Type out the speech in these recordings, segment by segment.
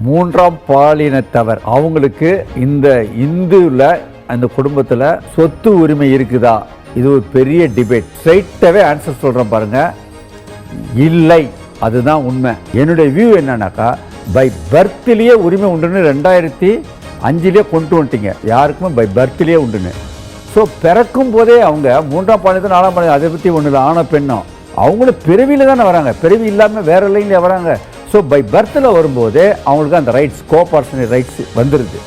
மூன்றாம் பாலினத்தவர் அவங்களுக்கு இந்த இந்துவில் அந்த குடும்பத்தில் சொத்து உரிமை இருக்குதா? இது ஒரு பெரிய டிபேட். ஸ்ட்ரைட்டாகவே ஆன்சர் சொல்கிறேன் பாருங்க, இல்லை, அதுதான் உண்மை. என்னுடைய வியூ என்னன்னாக்கா, பை பர்த்லேயே உரிமை உண்டுன்னு 2005 கொண்டு வந்துட்டீங்க. யாருக்குமே பை பர்த்லேயே உண்டுன்னு. ஸோ பிறக்கும் போதே அவங்க மூன்றாம் பாலினத்தை 4ஆம் பாலினம் அதை பற்றி ஒன்று இல்லை. ஆணோ பெண்ணோ அவங்களும் பிறவியில் தானே வராங்க, பிறவி இல்லாமல் வேற லைனில் வராங்க. ஸோ பை பர்த்தில் வரும்போதே அவங்களுக்கு அந்த ரைட்ஸ், கோஆப்பர்ஷனரி ரைட்ஸ் வந்துடுது.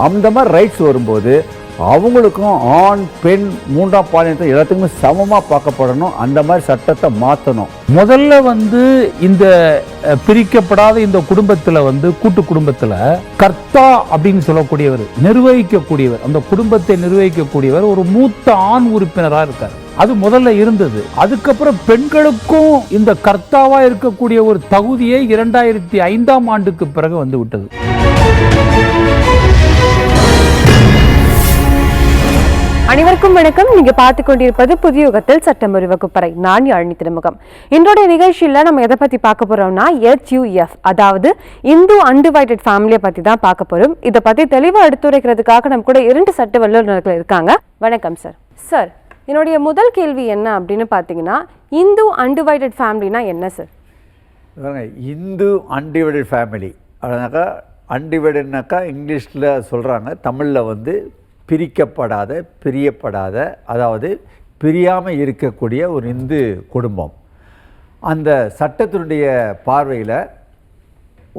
அந்த மாதிரி ரைட்ஸ் வரும்போது அவங்களுக்கும் ஆண் பெண் மூன்றாம் பாலினத்தை எல்லாத்துக்குமே சமமாக பார்க்கப்படணும். அந்த மாதிரி சட்டத்தை மாற்றணும். முதல்ல இந்த பிரிக்கப்படாத இந்த குடும்பத்தில் கூட்டு குடும்பத்தில் கர்த்தா அப்படின்னு சொல்லக்கூடியவர், நிர்வகிக்கக்கூடியவர், அந்த குடும்பத்தை நிர்வகிக்கக்கூடியவர் ஒரு மூத்த ஆண் உறுப்பினராக இருக்கார். அது முதல்ல இருந்தது. அதுக்கப்புறம் பெண்களுக்கும் இந்த கர்த்தாவா இருக்கக்கூடிய ஒரு தகுதியை 2005ஆம் ஆண்டுக்கு பிறகு வந்து விட்டது. அனைவருக்கும் வணக்கம். நீங்க பார்த்து கொண்டிருப்பது புதிய யுகத்தில் சட்டமொழி வகுப்பறை. நான் யாழினி திருமுகம். இன்றைய நிகழ்ச்சியில நம்ம எதை பத்தி பார்க்க போறோம்னா HUF, அதாவது இந்து அன்டிவைடட் ஃபேமிலியை பத்தி தான் பார்க்க போறோம். இதை பத்தி தெளிவா எடுத்துரைக்கிறதுக்காக நம்ம கூட 2 சட்ட வல்லுநர்கள் இருக்காங்க. வணக்கம் சார். சார், என்னுடைய முதல் கேள்வி என்ன அப்படின்னு பார்த்தீங்கன்னா, இந்து அன்டிவைடட் ஃபேமிலினா என்ன சார்? இந்து அன்டிவைடட் ஃபேமிலி அதனாக்கா, அன்டிவைடட்னாக்கா இங்கிலீஷில் சொல்கிறாங்க, தமிழில் பிரிக்கப்படாத, பிரியப்படாத, அதாவது பிரியாமல் இருக்கக்கூடிய ஒரு இந்து குடும்பம். அந்த சட்டத்தினுடைய பார்வையில்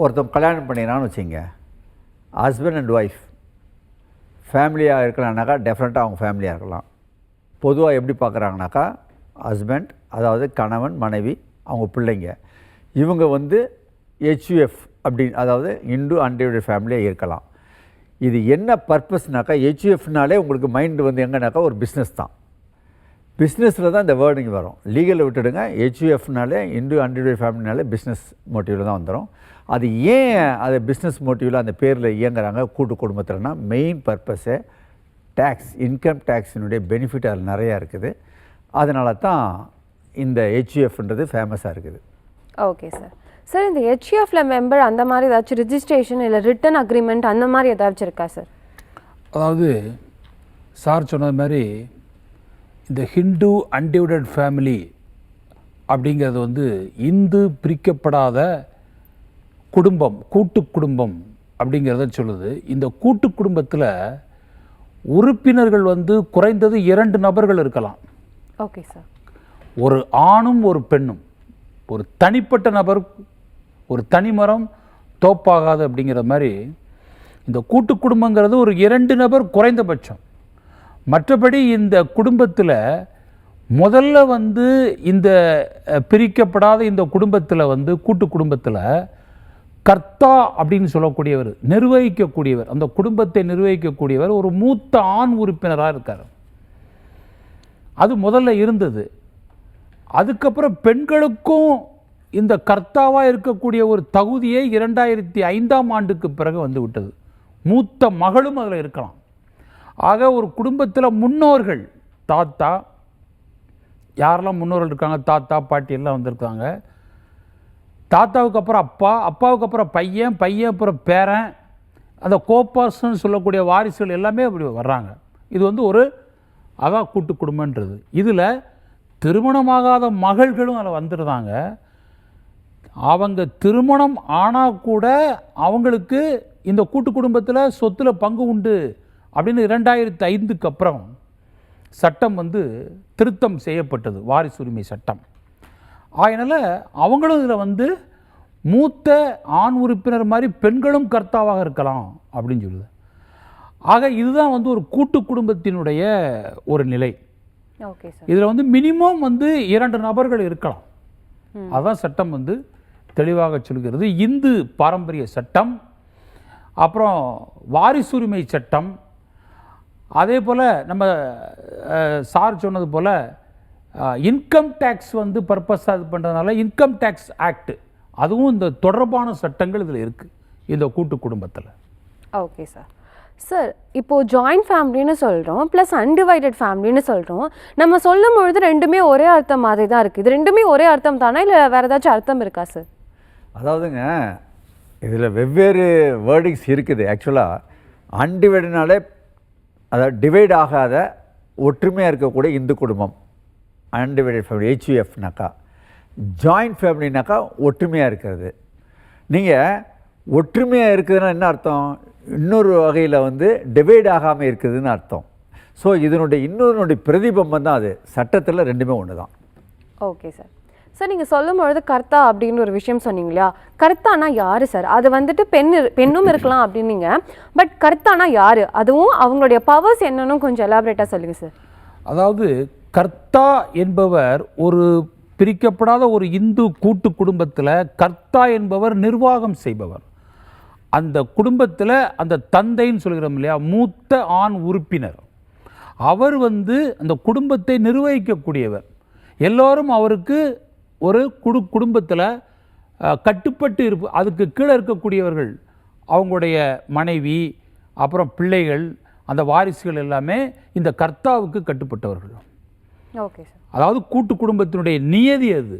ஒருத்தன் கல்யாணம் பண்ணினான்னு வச்சுங்க, ஹஸ்பண்ட் அண்ட் ஒய்ஃப் ஃபேமிலியாக இருக்கலாம்னாக்கா டெஃபினட்டாக அவங்க ஃபேமிலியாக இருக்கலாம். பொதுவாக எப்படி பார்க்குறாங்கனாக்கா, ஹஸ்பண்ட் அதாவது கணவன் மனைவி அவங்க பிள்ளைங்க இவங்க HUF அப்படின்னு, அதாவது இந்து அன்டிவைடட் ஃபேமிலியாக இருக்கலாம். இது என்ன பர்பஸ்னாக்கா, HUFனாலே உங்களுக்கு மைண்டு எங்கன்னாக்கா ஒரு பிஸ்னஸ் தான். பிஸ்னஸில் தான் இந்த வேர்டிங் வரும். லீகலில் விட்டுடுங்க. HUFனாலே இந்து அன்டிவைடட் ஃபேமிலினாலே பிஸ்னஸ் மோட்டிவில் தான் வந்துடும். அது ஏன் அது பிஸ்னஸ் மோட்டிவில் அந்த பேரில் இயங்குறாங்க கூட்டு குடும்பத்தில்னா, மெயின் பர்பஸே டேக்ஸ், இன்கம் டேக்ஸினுடைய பெனிஃபிட் அதில் நிறையா இருக்குது. அதனால தான் இந்த HUFன்றது ஃபேமஸாக இருக்குது. Okay sir. சார், இந்த HUFல மெம்பர் அந்த மாதிரி ஏதாச்சும் ரிஜிஸ்ட்ரேஷன் இல்லை ரிட்டன் அக்ரிமெண்ட் அந்த மாதிரி ஏதாச்சும் இருக்கா சார்? அதாவது சார் சொன்னது மாதிரி இந்த ஹிந்து அன்டிவைடட் ஃபேமிலி அப்படிங்கிறது இந்து பிரிக்கப்படாத குடும்பம், கூட்டு குடும்பம் அப்படிங்கிறத சொல்லுது. இந்த கூட்டு குடும்பத்தில் உறுப்பினர்கள் குறைந்தது 2 நபர்கள் இருக்கலாம். Okay sir. ஒரு ஆணும் ஒரு பெண்ணும். ஒரு தனிப்பட்ட நபர், ஒரு தனிமரம் தோப்பாகாது அப்படிங்கிற மாதிரி இந்த கூட்டு குடும்பங்கிறது ஒரு 2 நபர் குறைந்தபட்சம். மற்றபடி இந்த குடும்பத்தில் முதல்ல இந்த பிரிக்கப்படாத இந்த குடும்பத்தில் கூட்டு குடும்பத்தில் கர்த்தா அப்படின்னு சொல்லக்கூடியவர், நிர்வகிக்கக்கூடியவர், அந்த குடும்பத்தை நிர்வகிக்கக்கூடியவர் ஒரு மூத்த ஆண் உறுப்பினராக இருக்கார். அது முதல்ல இருந்தது. அதுக்கப்புறம் பெண்களுக்கும் இந்த கர்த்தாவாக இருக்கக்கூடிய ஒரு தகுதியை 2005ஆம் ஆண்டுக்கு பிறகு வந்து விட்டது. மூத்த மகளும் அதில் இருக்கலாம். ஆக ஒரு குடும்பத்தில் முன்னோர்கள், தாத்தா, யாரெல்லாம் முன்னோர்கள் இருக்காங்க, தாத்தா பாட்டி எல்லாம் வந்திருக்காங்க. தாத்தாவுக்கு அப்புறம் அப்பா, அப்பாவுக்கு அப்புறம் பையன், பையன் அப்புறம் பேரன், அந்த கோப்பாசன்னு சொல்லக்கூடிய வாரிசுகள் எல்லாமே அப்படி வர்றாங்க. இது ஒரு அதான் கூட்டு குடும்பன்றது. இதில் திருமணமாகாத மகள்களும் அதில் வந்துடுறாங்க. அவங்க திருமணம் ஆனால் கூட அவங்களுக்கு இந்த கூட்டு குடும்பத்தில் சொத்தில் பங்கு உண்டு அப்படின்னு 2005க்கு அப்புறம் சட்டம் திருத்தம் செய்யப்பட்டது, வாரிசு உரிமை சட்டம். அதனால் அவங்களும் இதில் மூத்த ஆண் உறுப்பினர் மாதிரி பெண்களும் கர்த்தாவாக இருக்கலாம் அப்படின்னு சொல்லுது. ஆக இதுதான் ஒரு கூட்டு குடும்பத்தினுடைய ஒரு நிலை. இதில் மினிமம் 2 நபர்கள் இருக்கலாம். அதுதான் சட்டம் தெளிவாக சொல்கிறது. இந்து பாரம்பரிய சட்டம், அப்புறம் வாரிசுரிமை சட்டம், அதே போல் நம்ம சார் சொன்னது போல் இன்கம் டேக்ஸ் பர்பஸாக இது பண்ணுறதுனால இன்கம் டேக்ஸ் ஆக்ட், அதுவும் இந்த தொடர்பான சட்டங்கள் இதில் இருக்குது இந்த கூட்டு குடும்பத்தில். Okay sir. சார், இப்போது ஜாயிண்ட் ஃபேமிலின்னு சொல்கிறோம், ப்ளஸ் அன்டிவைடட் ஃபேமிலின்னு சொல்கிறோம். நம்ம சொல்லும் பொழுது ரெண்டுமே ஒரே அர்த்தம் மாதிரி தான் இருக்குது. இது ரெண்டுமே ஒரே அர்த்தம் தானே, இல்லை வேறு ஏதாச்சும் அர்த்தம் இருக்கா சார்? அதாவதுங்க, இதில் வெவ்வேறு வேர்டிங்ஸ் இருக்குது. ஆக்சுவலாக அன்டிவைடுனாலே அதாவது டிவைட் ஆகாத ஒற்றுமையாக இருக்கக்கூடிய இந்து குடும்பம் அன்டிவைடட் ஃபேமிலி HUFனாக்கா. ஜாயிண்ட் ஃபேமிலினாக்கா ஒற்றுமையாக இருக்கிறது. நீங்கள் ஒற்றுமையாக இருக்குதுன்னா என்ன அர்த்தம்? இன்னொரு வகையில் வந்து டிவைட் ஆகாமல் இருக்குதுன்னு அர்த்தம். ஸோ இன்னொரு பிரதிபம்பம் தான் அது. சட்டத்தில் ரெண்டுமே ஒன்று தான். Okay sir. சார் நீங்கள் சொல்லும்பொழுது கர்த்தா அப்படின்னு ஒரு விஷயம் சொன்னீங்க இல்லையா? கர்த்தானா யார் சார்? அது வந்துட்டு பெண்ணும் இருக்கலாம் அப்படின்னீங்க. பட் கர்த்தானா யார்? அதுவும் அவங்களுடைய பவர்ஸ் என்னன்னு கொஞ்சம் எலாபரேட்டாக சொல்லுங்கள் சார். அதாவது கர்த்தா என்பவர் ஒரு பிரிக்கப்படாத ஒரு இந்து கூட்டு குடும்பத்தில் கர்த்தா என்பவர் நிர்வாகம் செய்பவர். அந்த குடும்பத்தில் அந்த தந்தைன்னு சொல்கிறோம் இல்லையா, மூத்த ஆண் உறுப்பினர், அவர் வந்து அந்த குடும்பத்தை நிர்வகிக்கக்கூடியவர். எல்லோரும் அவருக்கு ஒரு குடும்பத்தில் கட்டுப்பட்டு அதுக்கு கீழே இருக்கக்கூடியவர்கள் அவங்களுடைய மனைவி, அப்புறம் பிள்ளைகள், அந்த வாரிசுகள் எல்லாமே இந்த கர்த்தாவுக்கு கட்டுப்பட்டவர்கள். Okay sir. அதாவது கூட்டு குடும்பத்தினுடைய நியதி அது.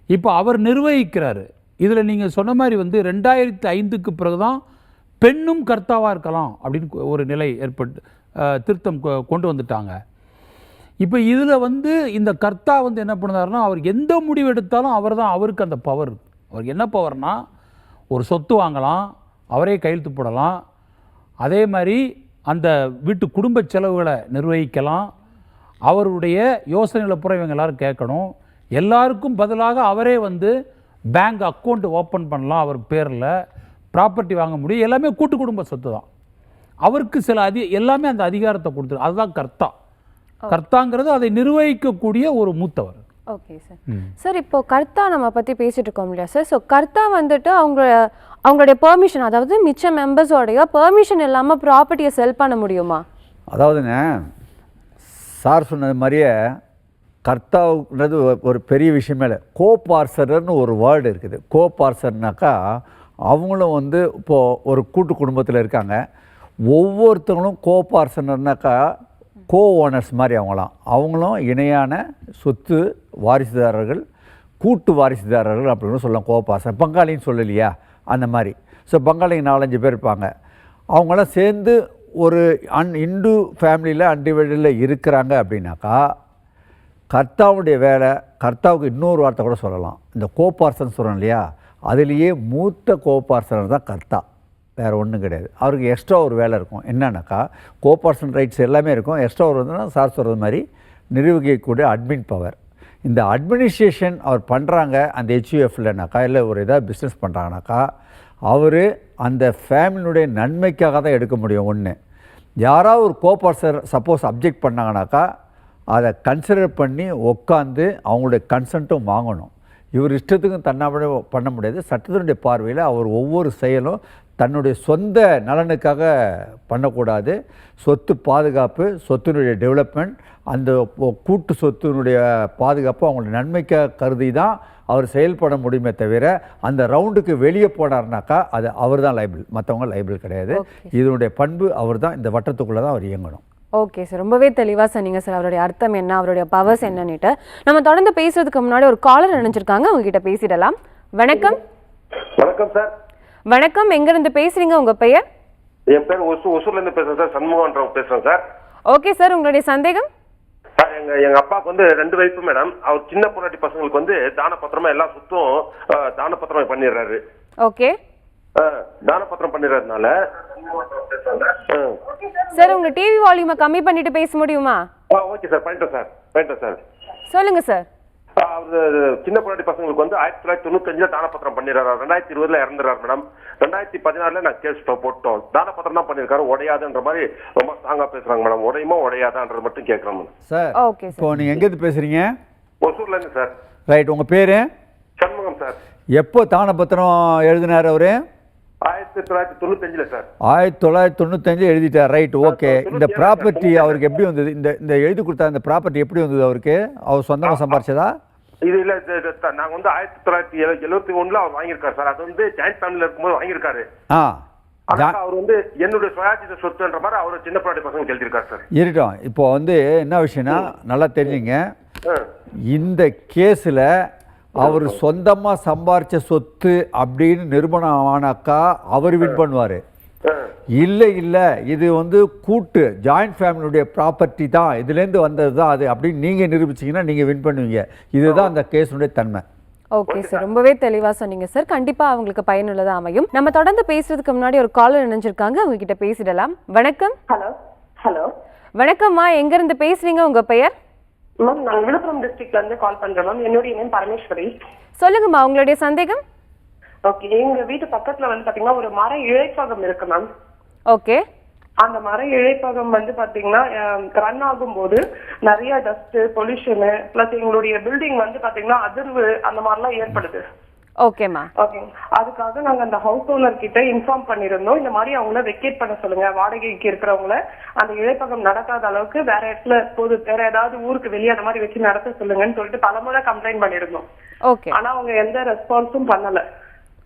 இப்போ அவர் நிர்வகிக்கிறாரு. இதில் நீங்கள் சொன்ன மாதிரி வந்து 2005க்கு பிறகு தான் பெண்ணும் கர்த்தாவாக இருக்கலாம் அப்படின்னு ஒரு நிலை ஏற்பட்டு திருத்தம் கொண்டு வந்துட்டாங்க. இப்போ இதில் வந்து இந்த கர்த்தா வந்து என்ன பண்ணுறாருன்னா, அவர் எந்த முடிவு எடுத்தாலும் அவருக்கு அந்த பவர். அவருக்கு என்ன பவர்னா, ஒரு சொத்து வாங்கலாம், அவரே கையெழுத்து போடலாம், அதே மாதிரி அந்த வீட்டு குடும்ப செலவுகளை நிர்வகிக்கலாம், அவருடைய யோசனைகளை பூரா இவங்க எல்லாரும் கேட்கணும், எல்லாருக்கும் பதிலாக அவரே வந்து பேங்க் அக்கௌண்ட் ஓப்பன் பண்ணலாம், அவர் பேரில் ப்ராப்பர்ட்டி வாங்க முடியும். எல்லாமே கூட்டு குடும்ப சொத்து தான். அவருக்கு சில எல்லாமே அந்த அதிகாரத்தை கொடுத்துரு. அதுதான் கர்த்தா. கர்த்தாங்கிறது அதை நிர்வகிக்கக்கூடிய ஒரு மூத்தவர். Okay sir. சார் இப்போ கர்த்தா நம்ம பற்றி பேசிட்டு இருக்கோம் இல்லையா சார்? ஸோ கர்த்தா வந்துட்டு அவங்களுடைய பெர்மிஷன், அதாவது மிச்ச மெம்பர்ஸோடைய பெர்மிஷன் இல்லாமல் ப்ராப்பர்ட்டியை செல் பண்ண முடியுமா? அதாவதுங்க, சார் சொன்னது மாதிரியே கர்த்தாவுன்றது ஒரு பெரிய விஷயமே இல்லை. கோபார்சர்னு ஒரு வேர்டு இருக்குது. கோபார்சர்னாக்கா அவங்களும் வந்து இப்போது ஒரு கூட்டு குடும்பத்தில் இருக்காங்க. ஒவ்வொருத்தவங்களும் கோபார்சனர்னாக்கா கோ ஓனர்ஸ் மாதிரி அவங்களும் இணையான சொத்து வாரிசுதாரர்கள், கூட்டு வாரிசுதாரர்கள் அப்படின்னு சொல்லலாம். கோபார்சன் பங்காளின்னு சொல்லலையா, அந்த மாதிரி. ஸோ பங்காளிங்க 4-5 பேர் இருப்பாங்க. அவங்களாம் சேர்ந்து ஒரு இந்து ஃபேமிலியில் அன்டிவைடில் இருக்கிறாங்க அப்படின்னாக்கா கர்த்தாவுடைய வேலை, கர்த்தாவுக்கு இன்னொரு வார்த்தை கூட சொல்லலாம். இந்த கோபார்சன் சொல்கிறோம் இல்லையா, அதுலேயே மூத்த கோபார்சனர் தான் கர்த்தா, வேறு ஒன்றும் கிடையாது. அவருக்கு எக்ஸ்ட்ரா ஒரு வேலை இருக்கும். என்னன்னாக்கா கோபார்சன் ரைட்ஸ் எல்லாமே இருக்கும். எக்ஸ்ட்ரா ஒரு வந்து சார் சொல்கிறது மாதிரி நிர்வகிக்கக்கூடிய அட்மின் பவர். இந்த அட்மினிஸ்ட்ரேஷன் அவர் பண்ணுறாங்க அந்த HUFலனாக்கா, இல்லை ஒரு ஏதாவது பிஸ்னஸ் பண்ணுறாங்கனாக்கா, அவர் அந்த ஃபேமிலியுடைய நன்மைக்காக தான் எடுக்க முடியும். ஒன்று, யாராவது ஒரு கோபார்சர் சப்போஸ் அப்ஜெக்ட் பண்ணாங்கனாக்கா அதை கன்சிடர் பண்ணி உட்காந்து அவங்களுடைய கன்சென்ட்டும் வாங்கணும். இவர் இஷ்டத்துக்கும் தன்னாமலே பண்ண முடியாது. சட்டத்தினுடைய பார்வையில் அவர் ஒவ்வொரு செயலும் தன்னுடைய சொந்த நலனுக்காக பண்ணக்கூடாது. சொத்து பாதுகாப்பு, சொத்தினுடைய டெவலப்மெண்ட், அந்த கூட்டு சொத்தினுடைய பாதுகாப்பு அவங்களுடைய நன்மைக்காக கருதி தான் அவர் செயல்பட முடியுமே தவிர அந்த ரவுண்டுக்கு வெளியே போனார்னாக்கா அது அவர் தான் லைபிள், மற்றவங்க லைபிள் கிடையாது. இதனுடைய பண்பு அவர் தான், இந்த வட்டத்துக்குள்ளே தான் அவர் இயங்கணும். ஓகே சார், ரொம்பவே தெளிவாக சொன்னீங்க சார். அவருடைய அர்த்தம் என்ன, அவருடைய பவர்ஸ் என்னன்னுட்டு. நம்ம தொடர்ந்து பேசுறதுக்கு முன்னாடி ஒரு காலர் நினைச்சிருக்காங்க, உங்ககிட்ட பேசிடலாம். வணக்கம். வணக்கம் சார். வணக்கம், எங்க இருந்து பேசுறீங்க, உங்க பெயர்? என் பேர் ஒசூர்ல இருந்து பேசுறேன் சார், சண்முகன்றவங்க பேசுறேன் சார். ஓகே சார், உங்களுடைய சந்தேகம்? சார், எங்க அப்பாவுக்கு வந்து 2 வயசு மேடம். அவர் சின்ன பொண்டாட்டி பசங்களுக்கு வந்து தான பத்திரமா எல்லா சொத்தும் தான பத்திரம் பண்ணிடுறாரு. ஓகே, தான பத்திரம் பண்ணிடுறதுனால சார் உங்க டிவி வால்யூமை கம்மி பண்ணிட்டு பேச முடியுமா? ஓகே சார், பண்ணிட்டேன் சார். சொல்லுங்க சார். அவரு சின்ன பொண்டாட்டி பசங்களுக்கு வந்து 1995 தான பத்திரம் பண்ணிடுறாரு. 2020 இறந்துறாரு மேடம். 2016 நான் கேஸ் போட்டோம். தான பத்திரம் தான் பண்ணிருக்காரு, உடையாதுன்ற மாதிரி ரொம்ப ஸ்ட்ராங்கா பேசுறாங்க மேடம். உடையுமா உடையாதான்றது மட்டும் கேட்கறேன் மேடம். சார், ஓகே இப்போ நீங்க எங்க இருந்து பேசுறீங்க? ஒசூர்ல இருந்து சார். ரைட், உங்க பேரு? சண்முகம் சார். எப்போ தான பத்திரம் எழுதினார் அவரு? 1995 சார். 1995 எழுதிட்டார். Right, okay. இந்த ப்ராப்பர்ட்டி அவருக்கு எப்படி வந்தது? இந்த எழுதி கொடுத்தா இந்த ப்ராப்பர்ட்டி எப்படி வந்தது அவருக்கு? அவர் சொந்தமா சம்பாரிச்சதா? இது இல்ல, நாங்க வந்து 1971 அவர் வாங்கியிருக்காரு சார். அது வந்து ஜாயிண்ட் ஃபேமிலில இருக்கும்போது வாங்கியிருக்காரு. அவர் வந்து என்னுடைய சுயாதீன சொத்துன்ற மாதிரி அவர் சின்ன பொண்டாட்டி பசங்க எழுதியிருக்காரு சார். இருக்கட்டும். இப்போ வந்து என்ன விஷயம்னா, நல்லா தெரிஞ்சுங்க, இந்த கேஸில் அவர் சொந்தமா சம்பாரிச்ச சொத்து அப்படின்னு நிரூபணம் ஆனாக்கா அவர் வின் பண்ணுவாரு. இல்லை இது வந்து கூட்டு ஜாயிண்ட் ஃபேமிலியுடைய ப்ராப்பர்ட்டி தான், இதுலேருந்து வந்தது தான் அது அப்படின்னு நீங்கள் நிரூபிச்சிங்கன்னா நீங்கள் வின் பண்ணுவீங்க. இதுதான் அந்த கேஸுடைய தன்மை. ஓகே சார், ரொம்பவே தெளிவா சொன்னீங்க சார். கண்டிப்பா அவங்களுக்கு பயனுள்ளதா அமையும். நம்ம தொடர்ந்து பேசுறதுக்கு முன்னாடி ஒரு காலர் இணைஞ்சிருக்காங்க, அவங்க கிட்ட பேசிடலாம். வணக்கம். ஹலோ வணக்கம்மா, எங்க இருந்து பேசுறீங்க, உங்க பெயர்? மேம் நான் விழுப்புரம் டிஸ்ட்ரிக்ட்ல இருந்து கால் பண்றேன் மேம். என்னுடைய நேம் பரமேஸ்வரி. சொல்லுங்கம்மா, உங்களுடைய சந்தேகம். ஓகே, எங்க வீட்டு பக்கத்துல வந்து பாத்தீங்கன்னா ஒரு மர இழைப்பகம் இருக்கு மேம். ஓகே. அந்த மர இழைப்பகம் வந்து பாத்தீங்கன்னா ரன் ஆகும்போது நிறைய டஸ்ட் பொல்யூஷன் பிளஸ் எங்களுடைய பில்டிங் வந்து பாத்தீங்கன்னா அதிர்வு அந்த மாதிரிலாம் ஏற்படுது. ஓகேம்மா. ஓகே, அதுக்காக நாங்க அந்த ஹவுஸ் ஓனர் கிட்ட இன்ஃபார்ம் பண்ணிருந்தோம். இந்த மாதிரி அவங்கள வெக்கேட் பண்ண சொல்லுங்க, வாடகைக்கு இருக்கிறவங்கள அந்த இழைப்பகம் நடக்காத அளவுக்கு வேற இடத்துல வேற ஏதாவது ஊருக்கு வெளியே அந்த மாதிரி வச்சு நடத்த சொல்லுங்கன்னு சொல்லிட்டு பலமுறை கம்ப்ளைண்ட் பண்ணிருந்தோம். ஓகே. ஆனா அவங்க எந்த ரெஸ்பான்ஸும் பண்ணல.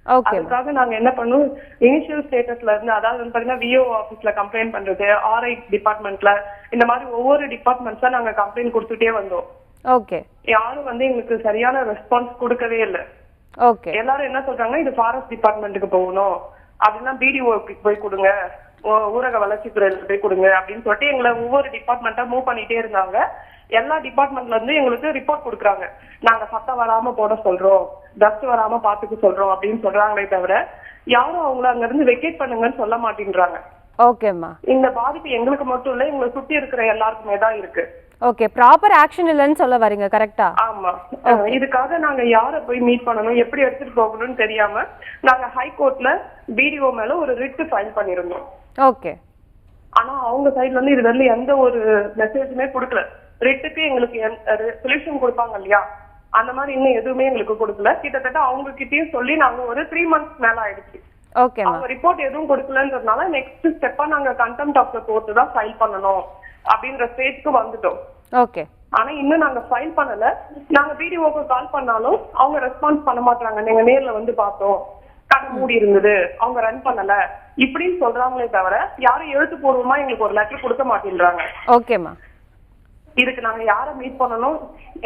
ஓகே. அதுக்காக நாங்க என்ன பண்ணோம், இனிஷியல் ஸ்டேட்டஸ்ல இருந்து அதாவது வந்து பாத்தீங்கன்னா விஓ ஆபீஸ்ல கம்ப்ளைண்ட் பண்றது, ஆர்ஐ டிபார்ட்மெண்ட்ல இந்த மாதிரி ஒவ்வொரு டிபார்ட்மெண்ட்ஸா நாங்க கம்ப்ளைண்ட் கொடுத்துட்டே வந்தோம். ஓகே. யாரும் வந்து எங்களுக்கு சரியான ரெஸ்பான்ஸ் கொடுக்கவே இல்லை. ஓகே. எல்லாரும் என்ன சொல்றாங்கன்னா இது ஃபாரஸ்ட் டிபார்ட்மெண்ட்டுக்கு போகணும் அப்படின்னா பிடிஓக்கு போய் கொடுங்க, ஊரக வளர்ச்சித்துறையில போய் கொடுங்க அப்படின்னு சொல்லிட்டு எங்களை ஒவ்வொரு டிபார்ட்மெண்ட்டா மூவ் பண்ணிட்டே இருந்தாங்க. எல்லா டிபார்ட்மெண்ட்ல இருந்து எங்களுக்கு ரிப்போர்ட் கொடுக்குறாங்க, நாங்க சத்தம் வராம போட சொல்றோம், டஸ்ட் வராம பாத்துக்க சொல்றோம் அப்படின்னு சொல்றாங்களே தவிர யாரும் அவங்கள அங்க இருந்து வெக்கேட் பண்ணுங்கன்னு சொல்ல மாட்டேன்றாங்க. ஓகேம்மா. இந்த பாதிப்பு எங்களுக்கு மட்டும் இல்ல, எங்களை சுத்தி இருக்கிற எல்லாருக்குமே தான் இருக்கு. ஓகே, ப்ராப்பர் ஆக்ஷன் இல்லைன்னு சொல்ல வரீங்க, கரெக்டா? ஆமா. இதுக்காக நாங்க யார போய் மீட் பண்ணணும், எப்படி எடுத்துட்டு போகணும்னு தெரியாம நாங்க ஹைகோர்ட்ல பிடிஓ மேல ஒரு ரிட் ஃபைல் பண்ணிருந்தோம். ஓகே. ஆனா அவங்க சைடுல இருந்து இது வந்து எந்த ஒரு மெசேஜுமே கொடுக்கல. ரிட்டுக்கு எங்களுக்கு சொல்யூஷன் கொடுப்பாங்க இல்லையா, அந்த மாதிரி இன்னும் எதுவுமே எங்களுக்கு கொடுக்கல. கிட்டத்தட்ட அவங்க கிட்டயும் சொல்லி நாங்க ஒரு 3 months மேல ஆயிடுச்சு. ஓகே. அவங்க ரிப்போர்ட் எதுவும் கொடுக்கலன்றதுனால நெக்ஸ்ட் ஸ்டெப்பா நாங்க கண்டெம்ட் ஆஃப் தி கோர்ட் தான் ஃபைல் பண்ணணும் அப்படின்ற ஸ்டேஜ்க்கு வந்துட்டோம். ஓகே. ஆனா இன்னும் நாங்க ஃபைல் பண்ணல. நாங்க பிடிஓக்கு கால் பண்ணாலும் அவங்க ரெஸ்பான்ஸ் பண்ண மாட்டாங்க. நீங்க நேர்ல வந்து பார்த்தோம், கடை மூடி இருந்தது, அவங்க ரன் பண்ணல இப்படின்னு சொல்றாங்களே தவிர யாரும் எழுத்துப்பூர்வமா எங்களுக்கு ஒரு லெட்டர் கொடுக்க மாட்டேன்றாங்க. ஓகேம்மா. இதுக்கு நாங்க யாரை மீட் பண்ணணும்,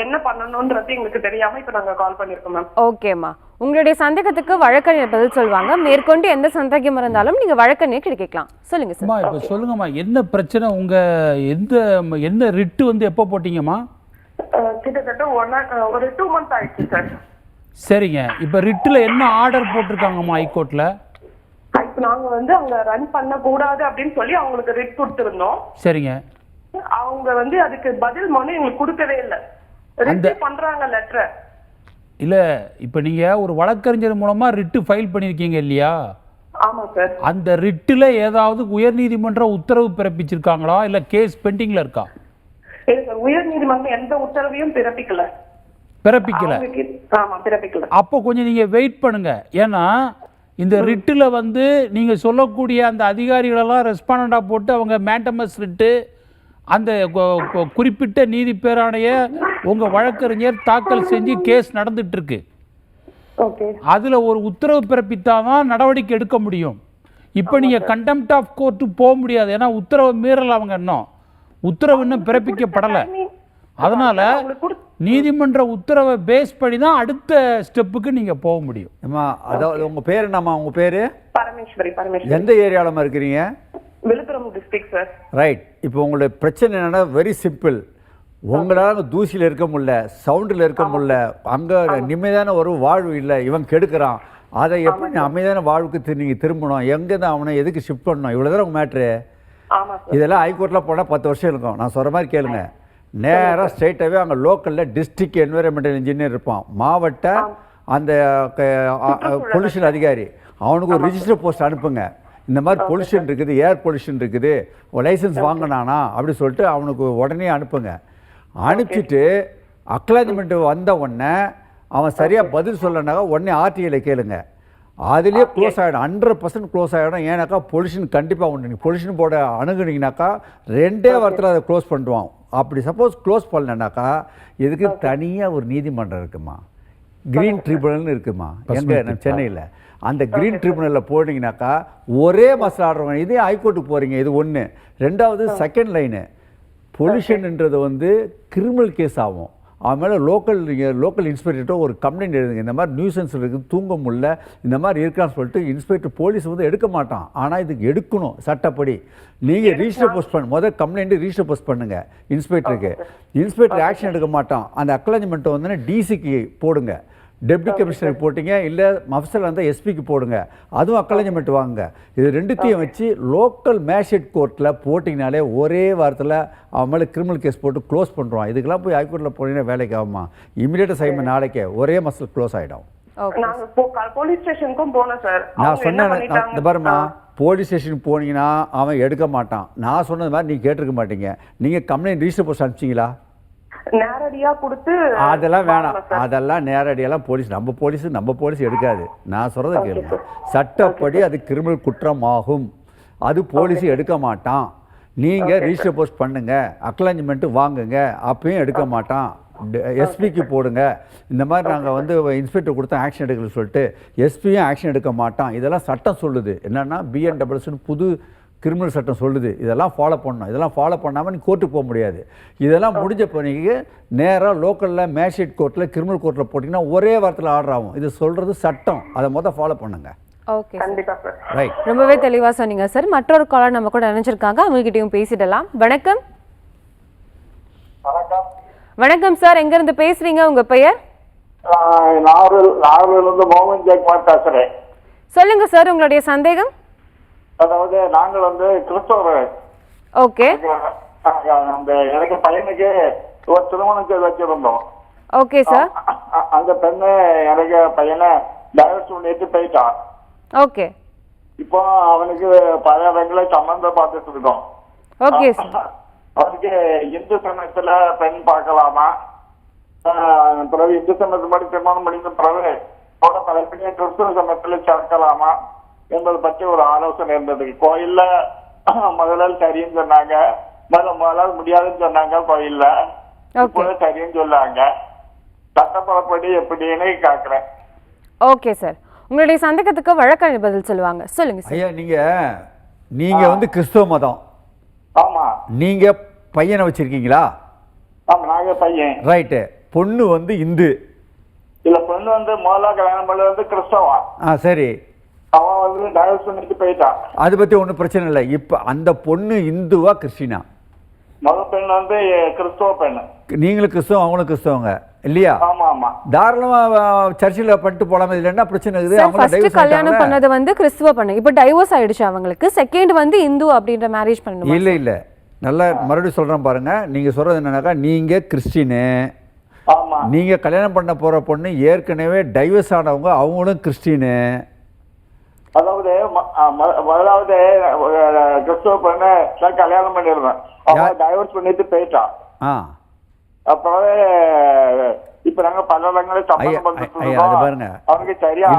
என்ன பண்ணணும்ன்றது எங்களுக்கு தெரியாம இப்ப நாங்க கால் பண்ணிருக்கோம் மேம். ஓகேம்மா, உங்களுடைய சந்தேகத்துக்கு வழக்கறிஞர் பதில் சொல்வாங்க. மேற்கொண்டு எந்த சந்தேகம் இருந்தாலும் நீங்க வழக்கறிஞர் கிட்ட கேட்கலாம். சொல்லுங்க சார். அம்மா இப்போ சொல்லுங்கம்மா, என்ன பிரச்சனை? உங்க என்ன ரிட்டு வந்து எப்போ போட்டீங்கம்மா? கிட்டத்தட்ட ஒரு 2 months ஆயிடுச்சு சார். சரிங்க, இப்போ ரிட்டில் என்ன ஆர்டர் போட்டிருக்காங்கம்மா ஹைகோர்ட்ல? இப்ப நாங்க வந்து அவங்க ரன் பண்ண கூடாது அப்படின்னு சொல்லி அவங்களுக்கு ரிட் கொடுத்திருந்தோம். சரிங்க. அவங்க வந்து அதுக்கு பதில் மனு எங்களுக்கு கொடுக்கவே இல்லை, ரிட் பண்றாங்க லெட்டர். இல்ல, இப்போ நீங்க ஒரு வழக்கறிஞர் மூலமா ரிட்டு ஃபைல் பண்ணிருக்கீங்க இல்லையா? ஆமா சார். அந்த ரிட்டுல ஏதாவது உயர்நீதிமன்ற உத்தரவு பிறப்பிச்சிருக்காங்களா, இல்ல கேஸ் பெண்டிங்ல இருக்கா? இல்ல சார், உயர்நீதிமன்றம் எந்த உத்தரவையும் பிறப்பிக்கல. ஆமா, பிறப்பிக்கல. அப்போ கொஞ்சம் நீங்க வெயிட் பண்ணுங்க. ஏன்னா இந்த ரிட்டுல வந்து நீங்க சொல்லக்கூடிய அந்த அதிகாரிகளெல்லாம் ரெஸ்பாண்டா போட்டு அவங்க மேண்டமஸ் ரிட்டு அந்த குறிப்பிட்ட நீதி பேராணைய உங்க வழக்கறிஞர் தாக்கல் செஞ்சு கேஸ் நடந்துட்டு இருக்கு. அதுல ஒரு உத்தரவு பிறப்பித்தாதான் நடவடிக்கை எடுக்க முடியும். இப்ப நீங்க கண்டெம்ட் ஆஃப் கோர்ட் போக முடியாது, ஏன்னா உத்தரவு மீறல். அவங்க உத்தரவு இன்னும் பிறப்பிக்கப்படலை. அதனால நீதிமன்ற உத்தரவை பேஸ் பண்ணி தான் அடுத்த ஸ்டெப்புக்கு நீங்க போக முடியும். அதாவது உங்க பேர் என்னம்மா? உங்க பேரு? பரமேஸ்வரி. எந்த ஏரியாலமா இருக்கிறீங்க? Viluppuram district sir. ரைட். இப்போ உங்களுடைய பிரச்சனை என்னன்னா வெரி சிம்பிள். உங்களால் தூசியில் இருக்க முடியல, சவுண்டில் இருக்க முடியல, அங்கே நிம்மதியான ஒரு வாழ்வு இல்லை, இவன் கெடுக்கிறான். அதை எப்படி அமைதியான வாழ்வுக்கு நீங்கள் திரும்பணும்? எங்கே தான் அவனை எதுக்கு ஷிஃப்ட் பண்ணணும்? இவ்வளோதான் உங்கள் மேட்ரு. இதெல்லாம் ஹைகோர்ட்டில் போனால் 10 வருஷம் இருக்கும். நான் சொல்கிற மாதிரி கேளுங்க. நேராக ஸ்ட்ரெயிட்டாகவே அங்கே லோக்கலில் டிஸ்ட்ரிக்ட் என்விரான்மெண்டல் இன்ஜினியர் இருப்பான், மாவட்ட அந்த பொல்யூஷன் அதிகாரி, அவனுக்கு ஒரு ரிஜிஸ்டர் போஸ்ட் அனுப்புங்க. இந்த மாதிரி பொல்யூஷன் இருக்குது, ஏர் பொல்யூஷன் இருக்குது, லைசன்ஸ் வாங்கினானா அப்படி சொல்லிட்டு அவனுக்கு உடனே அனுப்புங்க. அனுப்பிச்சிட்டு அக்னாலஜ்மெண்ட் வந்த உடனே அவன் சரியாக பதில் சொல்லனாக்கா உடனே ஆர்டிஐயில் கேளுங்க. அதுலேயே க்ளோஸ் ஆகிடும், 100% க்ளோஸ் ஆகிடும். ஏன்னாக்கா பொல்யூஷன் கண்டிப்பாக உண்டு. நீங்கள் பொல்யூஷன் போர்டை அணுகுனீங்கனாக்கா 2 வாரத்தில் அதை க்ளோஸ் பண்ணிடுவான். அப்படி சப்போஸ் க்ளோஸ் பண்ணலனாக்கா இதுக்கு தனியாக ஒரு நீதிமன்றம் இருக்குமா, கிரீன் ட்ரிபியூனல்னு இருக்குமா எங்கே நம்ம சென்னையில். அந்த கிரீன் ட்ரிபியூனலில் போனீங்கன்னாக்கா ஒரே மசாலா ஆடுறவங்க. இதே ஹைகோர்ட்டுக்கு போகிறீங்க, இது ஒன்று. ரெண்டாவது செகண்ட் லைனு பொல்யூஷன்ன்றது வந்து கிரிமினல் கேஸ் ஆகும். அவன் மேலே லோக்கல் இன்ஸ்பெக்டர்கிட்ட ஒரு கம்ப்ளைண்ட் எழுதுங்க, இந்த மாதிரி நியூசன்ஸ் இருக்குது, தூங்க முடியல, இந்த மாதிரி இருக்கான்னு சொல்லிட்டு இன்ஸ்பெக்டர் போலீஸ் வந்து எடுக்க மாட்டான். ஆனால் இதுக்கு எடுக்கணும் சட்டப்படி. நீங்கள் ரிஜிஸ்டர் போஸ்ட் முதல் கம்ப்ளைண்ட்டு ரிஜிஸ்டர் போஸ்ட் பண்ணுங்கள் இன்ஸ்பெக்டருக்கு. இன்ஸ்பெக்டர் ஆக்ஷன் எடுக்க மாட்டான். அந்த அக்னாலஜ்மெண்ட்டை வந்து டிசிக்கு போடுங்க, டெப்டி கமிஷனருக்கு போட்டிங்க, இல்லை மஃப்சல் இருந்தால் எஸ்பிக்கு போடுங்க, அதுவும் அக்னாலஜ்மெண்ட் வாங்குங்க. இது ரெண்டுத்தையும் வச்சு லோக்கல் மேஜிஸ்ட்ரேட் கோர்ட்டில் போட்டிங்கனாலே ஒரே வாரத்தில் அவன் மேலே கிரிமினல் கேஸ் போட்டு க்ளோஸ் பண்ணுறான். இதுக்கெல்லாம் போய் ஹைகோர்ட்டில் போனீங்கன்னா வேலைக்கு ஆகுமா? இமீடியட்டாக செய்யணும், நாளைக்கே ஒரே மாதத்தில் க்ளோஸ் ஆகிடும். போலீஸ் ஸ்டேஷனுக்கும் போனேன் சார். நான் சொன்னேன் இந்த பாருமா, போலீஸ் ஸ்டேஷனுக்கு போனீங்கன்னா அவன் எடுக்க மாட்டான். நான் சொன்னது மாதிரி நீங்கள் கேட்டிருக்க மாட்டீங்க. நீங்கள் கம்ப்ளைண்ட் ரிஜிஸ்டர் போஸ்ட் அனுப்பிச்சிங்களா? நேரடியா கொடுத்து அதெல்லாம் வேணாம், அதெல்லாம் நேரடியெல்லாம் நம்ம போலீஸ் எடுக்காது. நான் சொல்கிறத கேளுங்க, சட்டப்படி அது கிரிமினல் குற்றமாகும், அது போலீஸ் எடுக்க மாட்டான். நீங்கள் ரிஜிஸ்டர் போஸ்ட் பண்ணுங்க, அக்னாலஜ்மெண்ட்டு வாங்குங்க, அப்பயும் எடுக்க மாட்டான். எஸ்பிக்கு போடுங்க, இந்த மாதிரி நாங்கள் வந்து இன்ஸ்பெக்டர் கொடுத்தா ஆக்ஷன் எடுக்கணும்னு சொல்லிட்டு எஸ்பியும் ஆக்ஷன் எடுக்க மாட்டான். இதெல்லாம் சட்டம் சொல்லுது. என்னென்னா பிஎன்டபிள்யூன்னு புது கிரிமினல் சட்டம் சொல்லுது. இதெல்லாம் ஃபாலோ பண்ணணும். இதெல்லாம் ஃபாலோ பண்ணாமல் நீ கோர்ட்டுக்கு போக முடியாது. இதெல்லாம் முடிஞ்ச பிறகு நேராக லோக்கலில் மேஜிஸ்ட்ரேட் கோர்ட்டில் கிரிமினல் கோர்ட்டில் போட்டிங்கன்னா ஒரே வாரத்தில் ஆர்டர் ஆகும். இது சொல்கிறது சட்டம், அதை மொதல் ஃபாலோ பண்ணுங்க. Okay sir. ரைட், ரொம்பவே தெளிவாக சொன்னீங்க சார். மற்றொரு காலர் நம்ம கூட நினைச்சிருக்காங்க, அவங்ககிட்டயும் பேசிடலாம். வணக்கம். வணக்கம் சார், எங்க இருந்து பேசுறீங்க? உங்க பெயர்? பேசுறேன். சொல்லுங்க சார், உங்களுடைய சந்தேகம். அதாவது நாங்கள் வந்து கிறிஸ்தவர். ஓகே. அந்த எனக்கு பையனுக்கு ஒரு திருமணம் செய்து வச்சிருந்தோம். Okay sir. அந்த பெண்ணு எனக்கு பையனை டைவர்ஸ் பண்ணிட்டு போயிட்டான். ஓகே. இப்போ அவனுக்கு பல இடங்களை சம்பந்தம் பார்த்துட்டு இருக்கோம். Okay sir. அவனுக்கு இந்து சமயத்துல பெண் பார்க்கலாமா, பிறகு இந்து சமயத்து மாதிரி திருமணம் முடிந்த பிறகு தலைப்பினிய கிறிஸ்துவ சமயத்துல சேர்க்கலாமா என்பதை பற்றி ஒரு ஆலோசனை இருந்தது. கோயில்ல முதல்ல சரின்னு சொன்னாங்க, முதல்ல முடியாதுன்னு சொன்னாங்க, கோயில்ல சரின்னு சொன்னாங்க. சட்டப்படி எப்படின்னு கேட்கிறேன். ஓகே சார், உங்களுடைய சந்தேகத்துக்கு வழக்கறிஞர் பதில் சொல்லுவாங்க. சொல்லுங்க சார். ஐயா, நீங்க வந்து கிறிஸ்துவ மதம். ஆமா. நீங்க பையனை வச்சிருக்கீங்களா? ஆமா, நாங்க பையன். ரைட்டு. பொண்ணு வந்து இந்து. இல்ல, பொண்ணு வந்து முதல்ல கல்யாணம் பண்ணது வந்து கிறிஸ்தவா. சரி. அவன் வந்து டைவர்ஸ் பண்ணிட்டு போயிட்டான். அதை பத்தி ஒன்றும் பிரச்சனை இல்லை. இப்ப அந்த பொண்ணு இந்துவா கிறிஸ்டினா? முதல் பெண் வந்து கிறிஸ்தவ பெண்ணு. நீங்களும் கிறிஸ்தவம், அவங்களும் கிறிஸ்தவங்க இல்லையா? ஆமா ஆமா. தாராளமா சர்ச்சில் பண்ணிட்டு போலாமே. இதுல என்ன பிரச்சனை இருக்குது? அவங்க கல்யாணம் பண்ணது வந்து கிறிஸ்துவ பண்ணு, இப்போ டைவோர்ஸ் ஆயிடுச்சு அவங்களுக்கு. செகண்ட் வந்து இந்து அப்படின்ற மேரேஜ் பண்ணணும். இல்ல நல்லா மறுபடியும் சொல்றேன் பாருங்க. நீங்க சொல்றது என்னன்னாக்கா, நீங்க கிறிஸ்டினு, நீங்க கல்யாணம் பண்ண போற பொண்ணு ஏற்கனவே டைவர்ஸ் ஆனவங்க, அவங்களும் கிறிஸ்டினு. அதாவது முதலாவது கிறிஸ்துவ பொண்ணு கல்யாணம் பண்ணிருந்தேன், அவன் டைவர்ஸ் பண்ணிட்டு போயிட்டான். அப்புறம் இப்ப நாங்க பல இடங்களை அவனுக்கு சரியா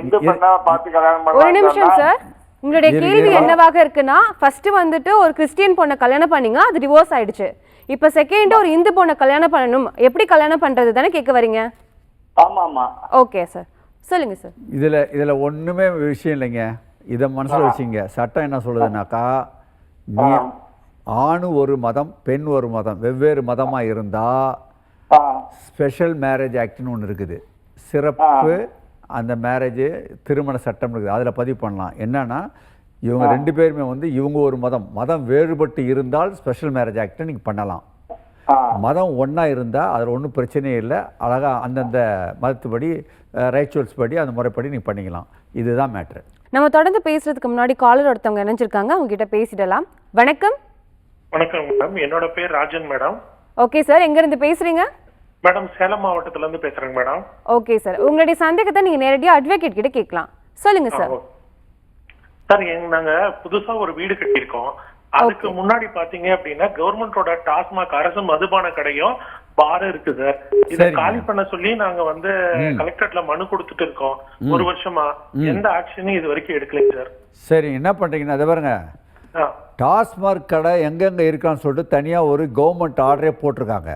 இந்து பெண்ணா பார்த்து கல்யாணம் பண்ண. ஒரு நிமிஷம் சார், உங்களுடைய கேள்வி என்னவாக இருக்குன்னா, ஃபர்ஸ்ட் வந்துட்டு ஒரு கிறிஸ்டியன் பொண்ணை கல்யாணம் பண்ணீங்க, அது டிவோர்ஸ் ஆயிடுச்சு. இப்ப செகண்ட் ஒரு இந்து பொண்ணை கல்யாணம் பண்ணணும், எப்படி கல்யாணம் பண்றது தானே கேட்க வரீங்க? ஆமா ஆமா. ஓகே சார், சொல்லுங்க சார். இதுல ஒண்ணுமே விஷயம் இல்லைங்க. இதை மனசுல வச்சுங்க. சட்டம் என்ன சொல்லுதுன்னாக்கா, நீ ஆணு ஒரு மதம், பெண் ஒரு மதம், வெவ்வேறு மதமா இருந்தா ஸ்பெஷல் மேரேஜ் ஆக்ட்னு ஒன்று இருக்குது. சிறப்பு அந்த மேரேஜ் திருமண சட்டம் இருக்குது, அதில் பதிவு பண்ணலாம். என்னன்னா, இவங்க ரெண்டு பேருமே வந்து இவங்க ஒரு மதம் வேறுபட்டு இருந்தால் ஸ்பெஷல் மேரேஜ் ஆக்டை நீங்கள் பண்ணலாம். மதம் ஒன்றா இருந்தால் அதில் ஒன்றும் பிரச்சனையே இல்லை. அழகாக அந்தந்த மதத்துப்படி ரைச்சுவல்ஸ் படி அந்த முறைப்படி நீங்கள் பண்ணிக்கலாம். இதுதான் மேட்ரு. நம்ம தொடர்ந்து பேசுறதுக்கு முன்னாடி காலர் ஒருத்தவங்க இணைஞ்சிருக்காங்க, அவங்க கிட்ட பேசிடலாம். வணக்கம். வணக்கம் மேடம், என்னோட பேர் ராஜன் மேடம். ஓகே சார், எங்க இருந்து பேசுறீங்க? மேடம், சேலம் மாவட்டத்துல இருந்து பேசுறேங்க மேடம். ஓகே சார், உங்களுடைய சந்தேகத்தை நீங்க நேரடியா அட்வொகேட் கிட்ட கேட்கலாம். சொல்லுங்க சார். சார், நாங்க புதுசா ஒரு வீடு கட்டியிருக்கோம். அதுக்கு முன்னாடி பாத்தீங்க அப்படின்னா கவர்மெண்டோட டாஸ்மாக் அரசு மதுபான கடையும் பாரும் இருக்கு சார். இதை காலி பண்ண சொல்லி நாங்க வந்து கலெக்டரேட்ல மனு கொடுத்துட்டு இருக்கோம் ஒரு வருஷமா. எந்த ஆக்ஷனும் இது வரைக்கும் எடுக்கலைங்க சார். சரி, என்ன பண்றீங்கன்னா அதை பாருங்க, டாஸ்மாக் கடை எங்கெங்க இருக்கான்னு சொல்லிட்டு தனியா ஒரு கவர்மெண்ட் ஆர்டரே போட்டிருக்காங்க.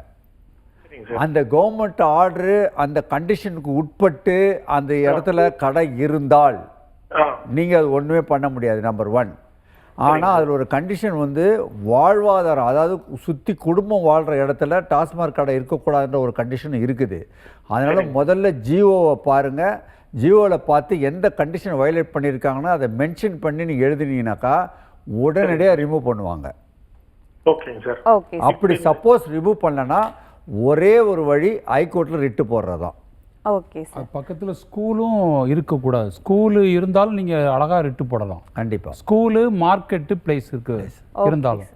அந்த கவர்மெண்ட் ஆர்டரு அந்த கண்டிஷனுக்கு உட்பட்டு அந்த இடத்துல கடை இருந்தால் நீங்க அது ஒண்ணுமே பண்ண முடியாது. நம்பர் 1. ஆனால் அதில் ஒரு கண்டிஷன் வந்து வாழ்வாதாரம், அதாவது சுற்றி குடும்பம் வாழ்கிற இடத்துல டாஸ்மாக் கடை இருக்கக்கூடாதுன்ற ஒரு கண்டிஷன் இருக்குது. அதனால் முதல்ல ஜியோவை பாருங்கள். ஜியோவில் பார்த்து எந்த கண்டிஷன் வயலேட் பண்ணியிருக்காங்கன்னா அதை மென்ஷன் பண்ணி நீங்கள் எழுதினீங்கன்னாக்கா உடனடியாக ரிமூவ் பண்ணுவாங்க. ஓகேங்க சார். ஓகே அப்படி சப்போஸ் ரிமூவ் பண்ணலன்னா ஒரே ஒரு வழி ஹைகோர்ட்டில் ரிட்டு போடுறதான். Okay sir. பக்கத்தில் ஸ்கூலும் இருக்கக்கூடாது. ஸ்கூலு இருந்தாலும் நீங்கள் அழகாக ரிட்டு போடலாம். கண்டிப்பாக ஸ்கூலு, மார்க்கெட்டு, பிளேஸ் இருக்கு இருந்தாலும்.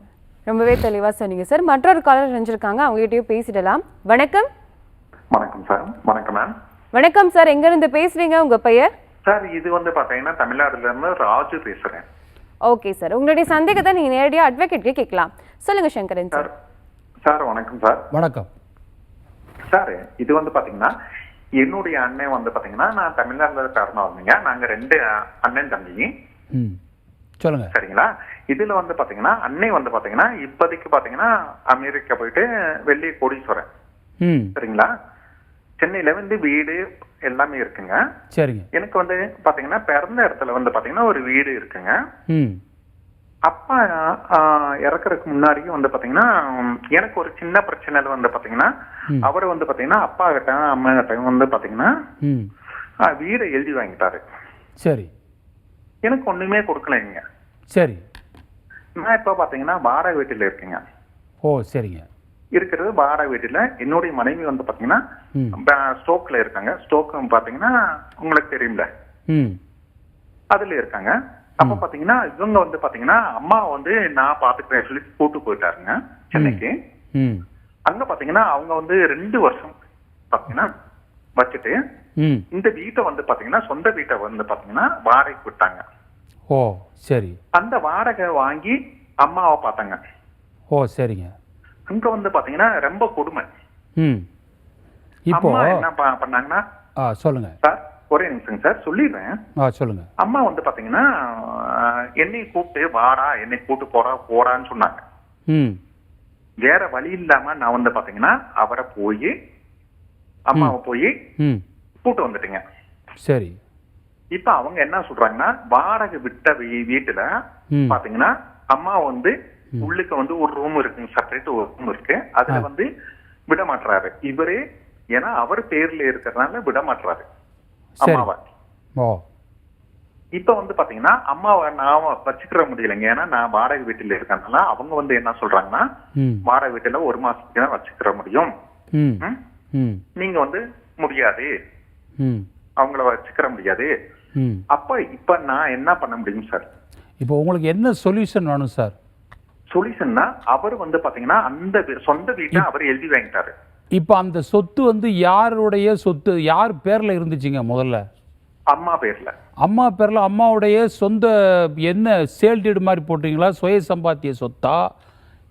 ரொம்பவே தெளிவாக சொன்னீங்க சார். மற்றொரு காலர் செஞ்சுருக்காங்க, அவங்ககிட்டயும் பேசிடலாம். வணக்கம். வணக்கம் சார். வணக்கம் மேம். வணக்கம் சார், எங்கேருந்து பேசுறீங்க, உங்கள் பெயர்? சார் இது வந்து பார்த்தீங்கன்னா தமிழ்நாடுல இருந்து ராஜு பேசுகிறேன். ஓகே சார், உங்களுடைய சந்தேகத்தை நீங்கள் நேரடியாக அட்வொகேட்கே கேட்கலாம். சொல்லுங்கள் சங்கரன் சார். சார் வணக்கம் சார். வணக்கம் சார். இது வந்து பார்த்தீங்கன்னா என்னுடைய அண்ணன் வந்து பார்த்தீங்கன்னா நான் தமிழ்நாட்டில் இருக்காருன்னு வந்தீங்க. நாங்கள் 2 அண்ணன் தம்பி. சொல்லுங்க. சரிங்களா. இதுல வந்து பார்த்தீங்கன்னா அண்ணன் வந்து பார்த்தீங்கன்னா இப்போதைக்கு பார்த்தீங்கன்னா அமெரிக்கா போயிட்டு வெள்ளி கோடீஸ்வரன். சரிங்களா. சென்னையில வந்து வீடு எல்லாமே இருக்குங்க. சரிங்க. எனக்கு வந்து பாத்தீங்கன்னா பிறந்த இடத்துல வந்து பாத்தீங்கன்னா ஒரு வீடு இருக்குங்க. அப்பா இறக்குறதுக்கு முன்னாடியும் வந்து பாத்தீங்கன்னா எனக்கு ஒரு சின்ன பிரச்சனைல வந்து பாத்தீங்கன்னா அவரு வந்து பாத்தீங்கன்னா அப்பா கிட்ட அம்மா கிட்ட வந்து பாத்தீங்கன்னா வீடை எழுதி வாங்கிட்டாரு. சரி. எனக்கு ஒண்ணுமே கொடுக்கலைங்க. சரி. நான் இப்ப பாத்தீங்கன்னா வாடகை வீட்டுல இருக்கேங்க. ஓ சரிங்க. இருக்கிறது வாடகை வீட்டுல. என்னுடைய மனைவி வந்து பாத்தீங்கன்னா ஸ்டோக்ல இருக்காங்க. ஸ்டோக் பாத்தீங்கன்னா உங்களுக்கு தெரியும்ல, அதுல இருக்காங்க. அப்ப பாத்தீங்கன்னா இவங்க வந்து பாத்தீங்கன்னா அம்மா வந்து நான் பாத்துக்கிறேன் சொல்லி கூட்டு போயிட்டாருங்க சென்னைக்கு. அங்க பாத்தீங்கன்னா அவங்க வந்து 2 வருஷம் பாத்தீங்கன்னா வச்சுட்டு இந்த வீட்டை வந்து பாத்தீங்கன்னா சொந்த வீட்டை வந்து பாத்தீங்கன்னா வாடகைக்கு விட்டாங்க. ஓ சரி. அந்த வாடகை வாங்கி அம்மாவை பார்த்தாங்க. ஓ சரிங்க. அங்க வந்து பாத்தீங்கன்னா ரொம்ப கொடுமை. இப்போ என்ன பண்ணாங்கன்னா சொல்லுங்க சார், ஒரே நிமிஷம் சார் சொல்லிடுறேன். சொல்லுங்க. அம்மா வந்து பாத்தீங்கன்னா என்னை கூப்பிட்டு வாடா, என்னை கூட்டு போறான்னு சொன்னாங்க. வேற வழி இல்லாம நான் வந்து பாத்தீங்கன்னா அவரை போய் அம்மாவை போய் கூட்டு வந்துட்டீங்க. சரி. இப்ப அவங்க என்ன சொல்றாங்கன்னா வாடகை விட்ட வீட்டுல பாத்தீங்கன்னா அம்மா வந்து உள்ளுக்கு வந்து ஒரு ரூம் இருக்குங்க, செப்பரேட் ஒரு ரூம் இருக்கு. அதுல வந்து விட மாட்டாரு இவரே. ஏன்னா அவர் பேர்ல இருக்கிறதுனால விட மாட்டாரு அம்மாவை. இப்ப வந்து பாத்தீங்கன்னா அம்மாவை நான் வச்சுக்கிற முடியலைங்க. ஏன்னா நான் வாடகை வீட்டுல இருக்கனால அவங்க வந்து என்ன சொல்றாங்கன்னா வாடகை வீட்டுல 1 மாசத்துக்கு தான் வச்சுக்கிற முடியும், நீங்க வந்து முடியாது, அவங்கள வச்சுக்கிற முடியாது. அப்ப இப்ப நான் என்ன பண்ண முடியும் சார்? இப்போ உங்களுக்கு என்ன சொல்யூஷன் வேணும் சார்? சொல்யூஷன்னா அவர் வந்து பாத்தீங்கன்னா அந்த சொந்த வீட்டை அவர் எழுதி வாங்கிட்டாரு. இப்ப அந்த சொத்து வந்து யாருடைய சொத்து, யார் பேர்ல இருந்துச்சுங்க முதல்ல? அம்மா பேர்ல. அம்மா பேர்ல. அம்மாவுடைய சொந்த என்ன சேல் டீடு மாதிரி போட்டீங்களா, சுய சம்பாத்திய சொத்தா,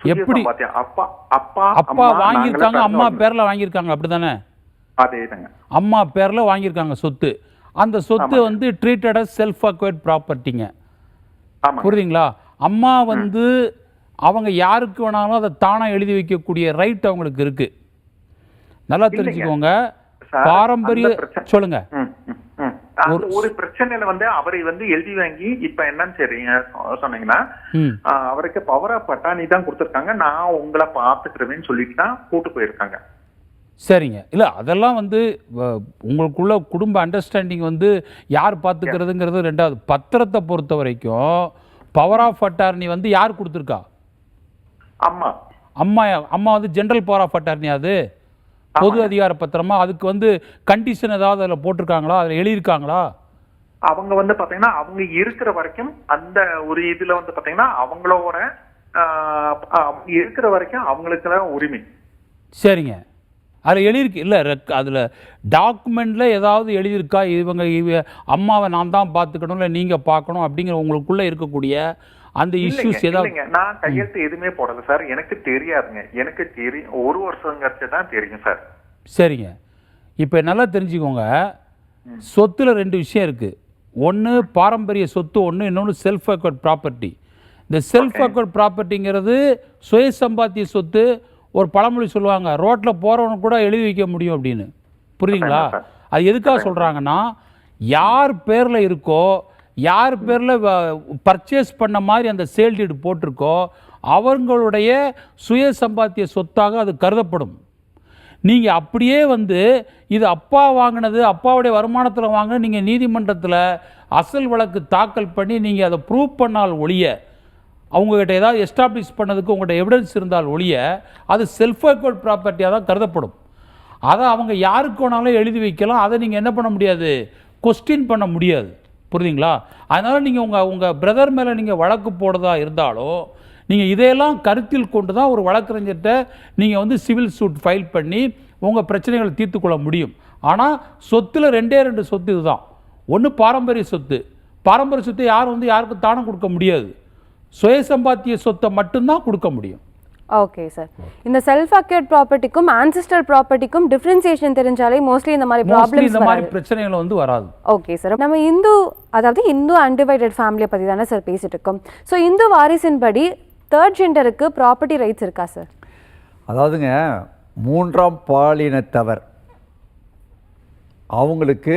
எப்படி? அப்பா வாங்கியிருக்காங்க, அம்மா பேர்ல வாங்கியிருக்காங்க, அப்படிதானே? அதேதாங்க. அம்மா பேர்ல வாங்கியிருக்காங்க சொத்து. அந்த சொத்து வந்து ட்ரீட்டட் அஸ் செல்ஃப் அக்வைர்ட் ப்ராப்பர்ட்டிங்க. புரியுதுங்களா? அம்மா வந்து அவங்க யாருக்கு வேணாலும் அதை தானா எழுதி வைக்கக்கூடிய ரைட் அவங்களுக்கு இருக்கு. நல்லா தெரிஞ்சுக்கோங்க. பாரம்பரிய சொல்லுங்க. ஒரு பிரச்சனையில வந்து அவரை வந்து எழுதி வாங்கி இப்ப என்னன்னு சரிங்க சொன்னீங்கன்னா அவருக்கு பவர் ஆஃப் அட்டார்னி தான் கொடுத்துருக்காங்க. நான் உங்களை பாத்துக்கிறேன்னு சொல்லிட்டு தான் கூட்டு போயிருக்காங்க. சரிங்க. இல்ல அதெல்லாம் வந்து உங்களுக்குள்ள குடும்ப அண்டர்ஸ்டாண்டிங் வந்து யார் பாத்துக்கிறதுங்கிறது ரெண்டாவது. பத்திரத்தை பொறுத்த வரைக்கும் பவர் ஆஃப் அட்டார்னி வந்து யார் கொடுத்துருக்கா? அம்மா. அம்மா வந்து ஜெனரல் பவர் ஆஃப் அட்டார்னி, அது பொது அதிகார பத்திரமா? அதுக்கு வந்து கண்டிஷன் ஏதாவது அதில் போட்டிருக்காங்களா, அதில் எழுதியிருக்காங்களா? அவங்க வந்து பாத்தீங்கன்னா அவங்க இருக்கிற வரைக்கும் அந்த ஒரு இதுல வந்து பாத்தீங்கன்னா அவங்களோட இருக்கிற வரைக்கும் அவங்களுக்கு தான் உரிமை. சரிங்க. அதில் எழுதியிருக்கு இல்லை? அதில் டாக்குமெண்ட்ல ஏதாவது எழுதியிருக்கா இவங்க அம்மாவை நான் தான் பார்த்துக்கணும் இல்லை நீங்கள் பார்க்கணும் அப்படிங்கிற உங்களுக்குள்ள இருக்கக்கூடிய அந்த இஷ்யூஸ் ஏதாவது? நான் கையெழுத்து எதுவுமே போடல சார். எனக்கு தெரியாதுங்க. எனக்கு தெரியும் 1 வருஷம் கழிச்சு தான் தெரியும் சார். சரிங்க. இப்போ நல்லா தெரிஞ்சுக்கோங்க. சொத்துல 2 விஷயம் இருக்கு. ஒன்று பாரம்பரிய சொத்து, இன்னொன்று செல்ஃப் அக்வைர்ட் ப்ராப்பர்ட்டி. இந்த செல்ஃப் அக்வைர்ட் ப்ராப்பர்ட்டிங்கிறது சுய சம்பாத்திய சொத்து. ஒரு பழமொழி சொல்லுவாங்க, ரோட்டில் போகிறவனுக்கு கூட எழுதி வைக்க முடியும் அப்படின்னு. புரியுதுங்களா? அது எதுக்காக சொல்கிறாங்கன்னா யார் பேரில் இருக்கோ, யார் பேரில் பர்ச்சேஸ் பண்ண மாதிரி அந்த சேல் டீடு போட்டிருக்கோ அவங்களுடைய சுய சம்பாத்திய சொத்தாக அது கருதப்படும். நீங்கள் அப்படியே வந்து இது அப்பா வாங்கினது, அப்பாவுடைய வருமானத்தில் வாங்கின நீங்கள் நீதிமன்றத்தில் அசல் வழக்கு தாக்கல் பண்ணி நீங்கள் அதை ப்ரூவ் பண்ணால் ஒழிய, அவங்ககிட்ட ஏதாவது எஸ்டாப்ளிஷ் பண்ணதுக்கு உங்கள்கிட்ட எவிடன்ஸ் இருந்தால் ஒழிய அது செல்ஃப் அக்வர்ட் ப்ராப்பர்ட்டியாக தான் கருதப்படும். அதை அவங்க யாருக்கு வேணாலும் எழுதி வைக்கலாம். அதை நீங்கள் என்ன பண்ண முடியாது, கொஸ்டின் பண்ண முடியாது. புரியுதுங்களா? அதனால் நீங்கள் உங்கள் பிரதர் மேலே நீங்கள் வழக்கு போடுறதா இருந்தாலும் நீங்கள் இதையெல்லாம் கருத்தில் கொண்டு தான் ஒரு வழக்கறிஞர்கிட்ட நீங்கள் வந்து சிவில் சூட் ஃபைல் பண்ணி உங்கள் பிரச்சனைகளை தீர்த்துக்கொள்ள முடியும். ஆனால் சொத்தில் ரெண்டு சொத்து இதுதான். ஒன்று பாரம்பரிய சொத்து. பாரம்பரிய சொத்தை யாரும் வந்து யாருக்கும் தானம் கொடுக்க முடியாது. சுய சம்பாத்திய சொத்தை மட்டும்தான் கொடுக்க முடியும். ஓகே சார், இந்த செல்ஃப் அக்யூர்ட் ப்ராப்பர்ட்டிக்கும் ஆன்சிஸ்டர் ப்ராப்பர்ட்டிக்கும் டிஃபரன்சியேஷன் தெரிஞ்சாலே மோஸ்ட்லி இந்த மாதிரி ப்ராப்ளம்ஸ் இந்த மாதிரி பிரச்சனைகள் வந்து வராது. ஓகே சார், நம்ம இந்து அன்டிவைடட் ஃபேமிலியை பற்றி தானே சார் பேசிட்டு இருக்கோம். ஸோ இந்து வாரிசின்படி தேர்ட் ஜெண்டருக்கு ப்ராப்பர்ட்டி ரைட்ஸ் இருக்கா சார்? அதாவதுங்க, மூன்றாம் பாலினத்தவர் அவங்களுக்கு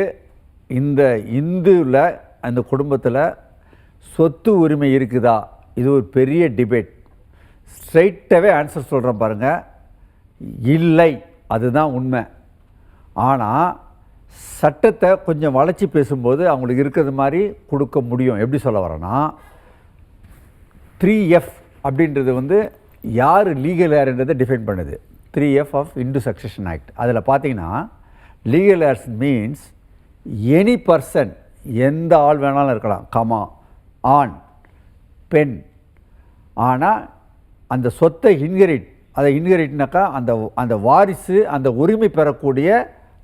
இந்த இந்துவில் அந்த குடும்பத்தில் சொத்து உரிமை இருக்குதா, இது ஒரு பெரிய டிபேட். ஸ்ட்ரைட்டாகவே ஆன்சர் சொல்கிறேன் பாருங்கள், இல்லை, அதுதான் உண்மை. ஆனால் சட்டத்தை கொஞ்சம் வளைச்சி பேசும்போது அவங்களுக்கு இருக்கிறது மாதிரி கொடுக்க முடியும். எப்படி சொல்ல வரேன்னா, 3F அப்படின்றது வந்து யார் லீகல் ஏர்ன்றதை டிஃபைன் பண்ணுது. 3F of Hindu succession act. அதில் பார்த்தீங்கன்னா legal airs means any person, எந்த ஆள் வேணாலும் இருக்கலாம், கமா, ஆண், பெண். ஆனால் அந்த சொத்தை அதை இன்ஹெரிட்னாக்கா அந்த வாரிசு அந்த உரிமை பெறக்கூடிய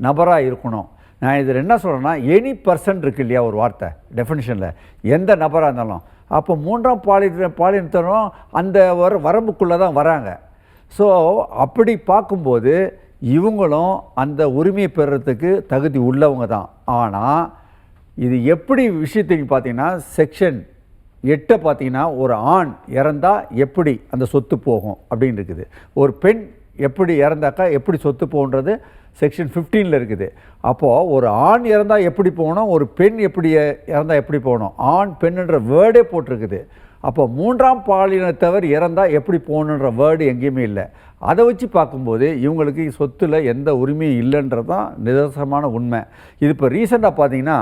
நபராக இருக்கணும். நான் இதில் என்ன சொல்கிறேன்னா, எனி பர்சன் இருக்கு இல்லையா ஒரு வார்த்தை டெஃபினிஷனில், எந்த நபராக இருந்தாலும். அப்போ மூன்றாம் பாலினத்தரும் அந்த வரம்புக்குள்ளே தான் வராங்க. ஸோ அப்படி பார்க்கும்போது இவங்களும் அந்த உரிமையை பெறுறதுக்கு தகுதி உள்ளவங்க தான். ஆனால் இது எப்படி விஷயத்துக்கு பார்த்தீங்கன்னா, செக்ஷன் 8 பார்த்தீங்கன்னா, ஒரு ஆண் இறந்தால் எப்படி அந்த சொத்து போகும் அப்படின்னு இருக்குது. ஒரு பெண் எப்படி இறந்தாக்கா எப்படி சொத்து போகுன்றது செக்ஷன் 15 இருக்குது. அப்போது ஒரு ஆண் இறந்தால் எப்படி போகணும், ஒரு பெண் எப்படி இறந்தால் எப்படி போகணும், ஆண் பெண்ணுன்ற வேர்டே போட்டிருக்குது. அப்போ மூன்றாம் பாலினத்தவர் இறந்தால் எப்படி போகணுன்ற வேர்டு எங்கேயுமே இல்லை. அதை வச்சு பார்க்கும்போது இவங்களுக்கு சொத்தில் எந்த உரிமையும் இல்லைன்றது தான் நிதர்சனமான உண்மை. இது இப்போ ரீசெண்டாக பார்த்தீங்கன்னா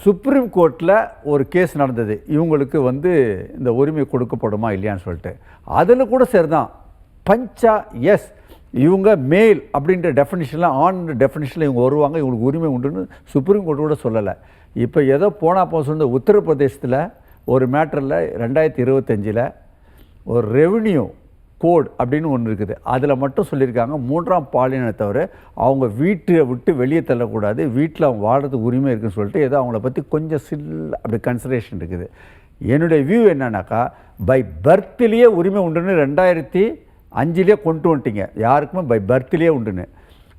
சுப்ரீம் கோர்ட்டில் ஒரு கேஸ் நடந்தது. இவங்களுக்கு வந்து இந்த உரிமை கொடுக்கப்படுமா இல்லையான்னு சொல்லிட்டு. அதில் கூட சரிதான், பஞ்சா எஸ், இவங்க மேல் அப்படின்ற டெஃபினிஷனில், ஆண் டெஃபினிஷனில் இவங்க வருவாங்க, இவங்களுக்கு உரிமை உண்டுன்னு சுப்ரீம் கோர்ட் கூட சொல்லலை. இப்போ ஏதோ போனால் சொன்ன உத்தரப்பிரதேசத்தில் ஒரு மேட்டரில் 2025 ஒரு ரெவென்யூ கோட் அப்படின்னு ஒன்று இருக்குது. அதில் மட்டும் சொல்லியிருக்காங்க, மூன்றாம் பாலினத்தவர் அவங்க வீட்டை விட்டு வெளியே தள்ளக்கூடாது, வீட்டில் அவங்க வாழறதுக்கு உரிமை இருக்குன்னு சொல்லிட்டு ஏதோ அவங்கள பற்றி கொஞ்சம் அப்படி கன்சிடரேஷன் இருக்குது. என்னுடைய வியூ என்னன்னாக்கா, பை பர்த்லேயே உரிமை உண்டுன்னு 2005 கொண்டு வந்துட்டீங்க, யாருக்குமே பை பர்த்லேயே உண்டுன்னு.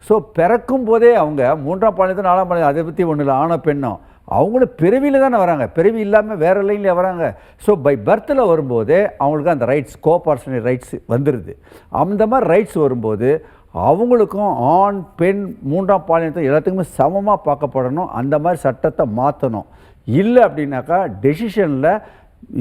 ஸோ பிறக்கும் போதே அவங்க மூன்றாம் பாலினத்தை 4ஆம் பாலினம் அதை பற்றி ஒன்றும் இல்லை, ஆணோ பெண்ணோ அவங்களும் பிறவியில் தானே வராங்க, பிறவி இல்லாமல் வேறு லைனில் வராங்க. ஸோ பை பர்த்தில் வரும்போதே அவங்களுக்கு அந்த ரைட்ஸ், கோஆப்பர்ச்சுனிட்டி ரைட்ஸ் வந்துடுது. அந்த மாதிரி ரைட்ஸ் வரும்போது அவங்களுக்கும் ஆண் பெண் மூன்றாம் பாலினத்தை எல்லாத்துக்குமே சமமாக பார்க்கப்படணும். அந்த மாதிரி சட்டத்தை மாற்றணும். இல்லை அப்படின்னாக்கா டெசிஷனில்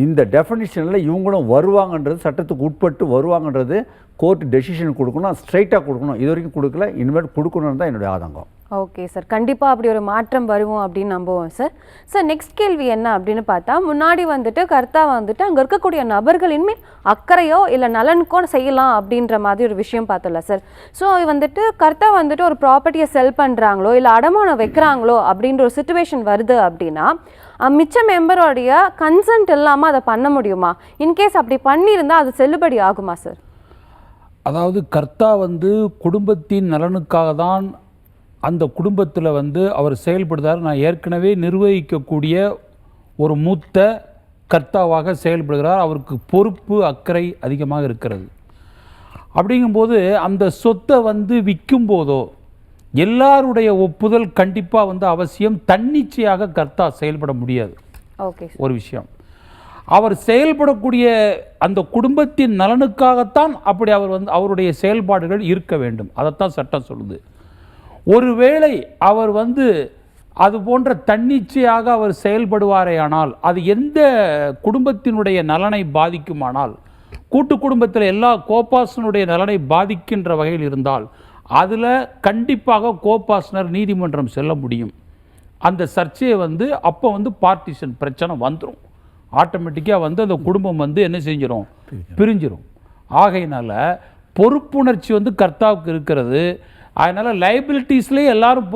இந்த டெஃபினிஷனில் இவங்களும் வருவாங்கன்றது, சட்டத்துக்கு உட்பட்டு வருவாங்கன்றது கோர்ட் டெசிஷன் கொடுக்கணும், ஸ்ட்ரைட்டாக கொடுக்கணும். இது வரைக்கும் கொடுக்கல, இனிமேல் கொடுக்கணுன்னு தான் என்னுடைய ஆதங்கம். ஓகே சார், கண்டிப்பாக அப்படி ஒரு மாற்றம் வருவோம் அப்படின்னு நம்புவோம் சார். சார், நெக்ஸ்ட் கேள்வி என்ன அப்படின்னு பார்த்தா, முன்னாடி கர்த்தா அங்கே இருக்கக்கூடிய நபர்களின் மேல் அக்கறையோ இல்லை நலனுக்கோ செய்யலாம் அப்படின்ற மாதிரி ஒரு விஷயம் பார்த்தோம்ல சார். ஸோ கர்த்தா ஒரு ப்ராப்பர்ட்டியை செல் பண்ணுறாங்களோ இல்லை அடமானம் வைக்கிறாங்களோ அப்படின்ற ஒரு சுச்சுவேஷன் வருது அப்படின்னா மிச்ச மெம்பரோடைய கன்சென்ட் இல்லாமல் அதை பண்ண முடியுமா? இன்கேஸ் அப்படி பண்ணியிருந்தால் அது செல்லுபடி ஆகுமா சார்? அதாவது கர்த்தா குடும்பத்தின் நலனுக்காக தான் அந்த குடும்பத்தில் அவர் செயல்படுறார். நான் ஏற்கனவே நிர்வகிக்கக்கூடிய ஒரு மூத்த கர்த்தாவாக செயல்படுகிறார். அவருக்கு பொறுப்பு, அக்கறை அதிகமாக இருக்கிறது. அப்படிங்கும்போது அந்த சொத்தை விற்கும் போதோ எல்லாருடைய ஒப்புதல் கண்டிப்பாக அவசியம். தன்னிச்சையாக கர்த்தா செயல்பட முடியாது. ஒரு விஷயம், அவர் செயல்படக்கூடிய அந்த குடும்பத்தின் நலனுக்காகத்தான் அப்படி அவர் அவருடைய செயல்பாடுகள் இருக்க வேண்டும். அதைத்தான் சட்டம் சொல்லுது. ஒருவேளை அவர் அது போன்ற தன்னிச்சையாக அவர் செயல்படுவாரேயானால் அது எந்த குடும்பத்தினுடைய நலனை பாதிக்குமானால், கூட்டு குடும்பத்தில் எல்லா கோபாசனுடைய நலனை பாதிக்கின்ற வகையில் இருந்தால் அதில் கண்டிப்பாக கோபாசனர் நீதிமன்றம் செல்ல முடியும். அந்த சர்ச்சையை அப்போ பார்ட்டிஷன் பிரச்சனை வந்துடும். ஆட்டோமேட்டிக்காக அந்த குடும்பம் என்ன செஞ்சிடும், பிரிஞ்சிடும். ஆகையினால பொறுப்புணர்ச்சி கர்த்தாவுக்கு இருக்கிறது. அதனால் லைபிலிட்டிஸ்லேயே எல்லாரும்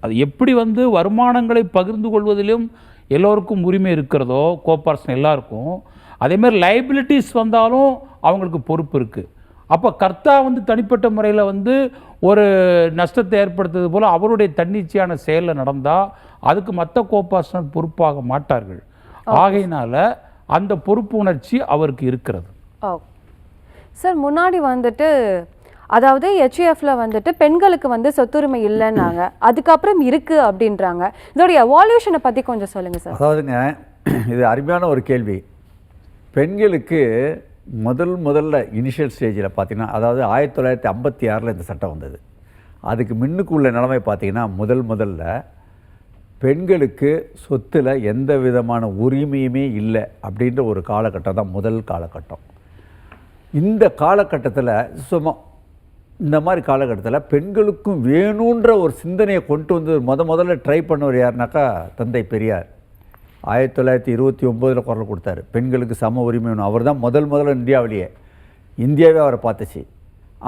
அது எப்படி வருமானங்களை பகிர்ந்து கொள்வதிலும் எல்லோருக்கும் உரிமை இருக்கிறதோ கோபார்சன் எல்லாருக்கும், அதேமாதிரி லைபிலிட்டிஸ் வந்தாலும் அவங்களுக்கு பொறுப்பு இருக்குது. அப்போ கர்த்தா தனிப்பட்ட முறையில் ஒரு நஷ்டத்தை ஏற்படுத்துறது போல் அவருடைய தன்னிச்சையான செயலில் நடந்தால் அதுக்கு மற்ற கோபார்சனர் பொறுப்பாக மாட்டார்கள். ஆகையினால அந்த பொறுப்பு உணர்ச்சி அவருக்கு இருக்கிறது. சார், முன்னாடி அதாவது HUFல பெண்களுக்கு சொத்துரிமை இல்லைன்னாங்க, அதுக்கப்புறம் இருக்கு அப்படின்றாங்க. இதோடைய எவால்யூஷனை பற்றி கொஞ்சம் சொல்லுங்கள் சார். அதாவதுங்க, இது அருமையான ஒரு கேள்வி. பெண்களுக்கு முதல்ல இனிஷியல் ஸ்டேஜில் பார்த்தீங்கன்னா, அதாவது 1956 இந்த சட்டம் வந்தது. அதுக்கு முன்னுக்கு உள்ள நிலைமை பார்த்தீங்கன்னா, முதல்ல பெண்களுக்கு சொத்தில் எந்த விதமான உரிமையுமே இல்லை அப்படின்ற ஒரு காலகட்டம் தான் முதல் காலகட்டம். இந்த காலகட்டத்தில் இந்த மாதிரி காலகட்டத்தில் பெண்களுக்கும் வேணுன்ற ஒரு சிந்தனையை கொண்டு முதல்ல ட்ரை பண்ணவர் யாருனாக்கா தந்தை பெரியார். 1929 குரல் கொடுத்தாரு, பெண்களுக்கு சம உரிமை வேணும். அவர் தான் முதல்ல இந்தியாவே அவரை பார்த்துச்சு.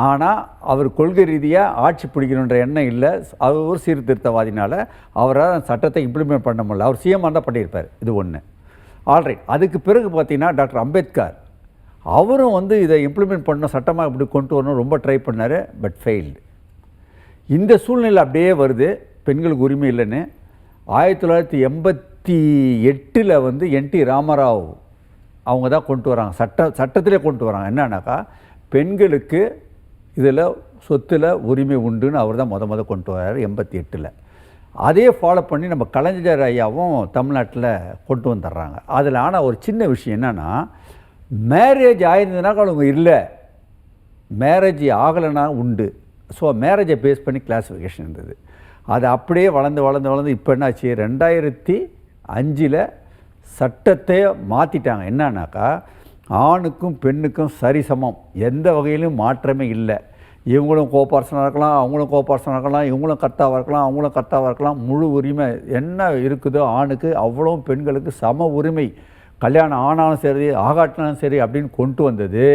ஆனால் அவர் கொள்கை ரீதியாக ஆட்சி பிடிக்கணுன்ற எண்ணம் இல்லை. அவர் ஒரு சீர்திருத்தவாதினால அவரால் சட்டத்தை இம்ப்ளிமெண்ட் பண்ண முடியல. அவர் சிஎம் தான் பண்ணியிருப்பார். இது ஒன்று. ஆல்ரைட். அதுக்கு பிறகு பார்த்தீங்கன்னா டாக்டர் அம்பேத்கர் அவரும் இதை இம்ப்ளிமெண்ட் பண்ணணும், சட்டமாக இப்படி கொண்டு வரணும் ரொம்ப ட்ரை பண்ணார். But failed. இந்த சூழ்நிலை அப்படியே வருது, பெண்களுக்கு உரிமை இல்லைன்னு. 1988 NT ராமராவ் அவங்க தான் கொண்டு வராங்க, சட்டத்திலே கொண்டு வராங்க. என்னன்னாக்கா பெண்களுக்கு இதில் சொத்தில் உரிமை உண்டுன்னு அவர் தான் கொண்டு வர்றாரு 88. அதே ஃபாலோ பண்ணி நம்ம கலைஞர் ஐயாவும் தமிழ்நாட்டில் கொண்டு வந்துடுறாங்க. அதில் ஆனால் ஒரு சின்ன விஷயம் என்னென்னா, மேரேஜ் ஆயிருந்ததுனாக்கா அவங்க இல்லை, மேரேஜ் ஆகலைன்னா உண்டு. ஸோ மேரேஜை பேஸ் பண்ணி கிளாஸிஃபிகேஷன் இருந்தது. அது அப்படியே வளர்ந்து இப்போ என்னாச்சு, 2005 சட்டத்தை மாற்றிட்டாங்க. என்னன்னாக்கா ஆணுக்கும் பெண்ணுக்கும் சரிசமம், எந்த வகையிலும் மாற்றமே இல்லை. இவங்களும் கோபார்சனாக இருக்கலாம், அவங்களும் கோபார்சனாக இருக்கலாம், இவங்களும் கர்த்தாவாக இருக்கலாம், அவங்களும் கர்த்தாவாக இருக்கலாம். முழு உரிமை என்ன இருக்குதோ ஆணுக்கு அவ்வளோ பெண்களுக்கு சம உரிமை. கல்யாணம் ஆனாலும் சரி ஆகாட்டினாலும் சரி அப்படின்னு கொண்டு வந்தது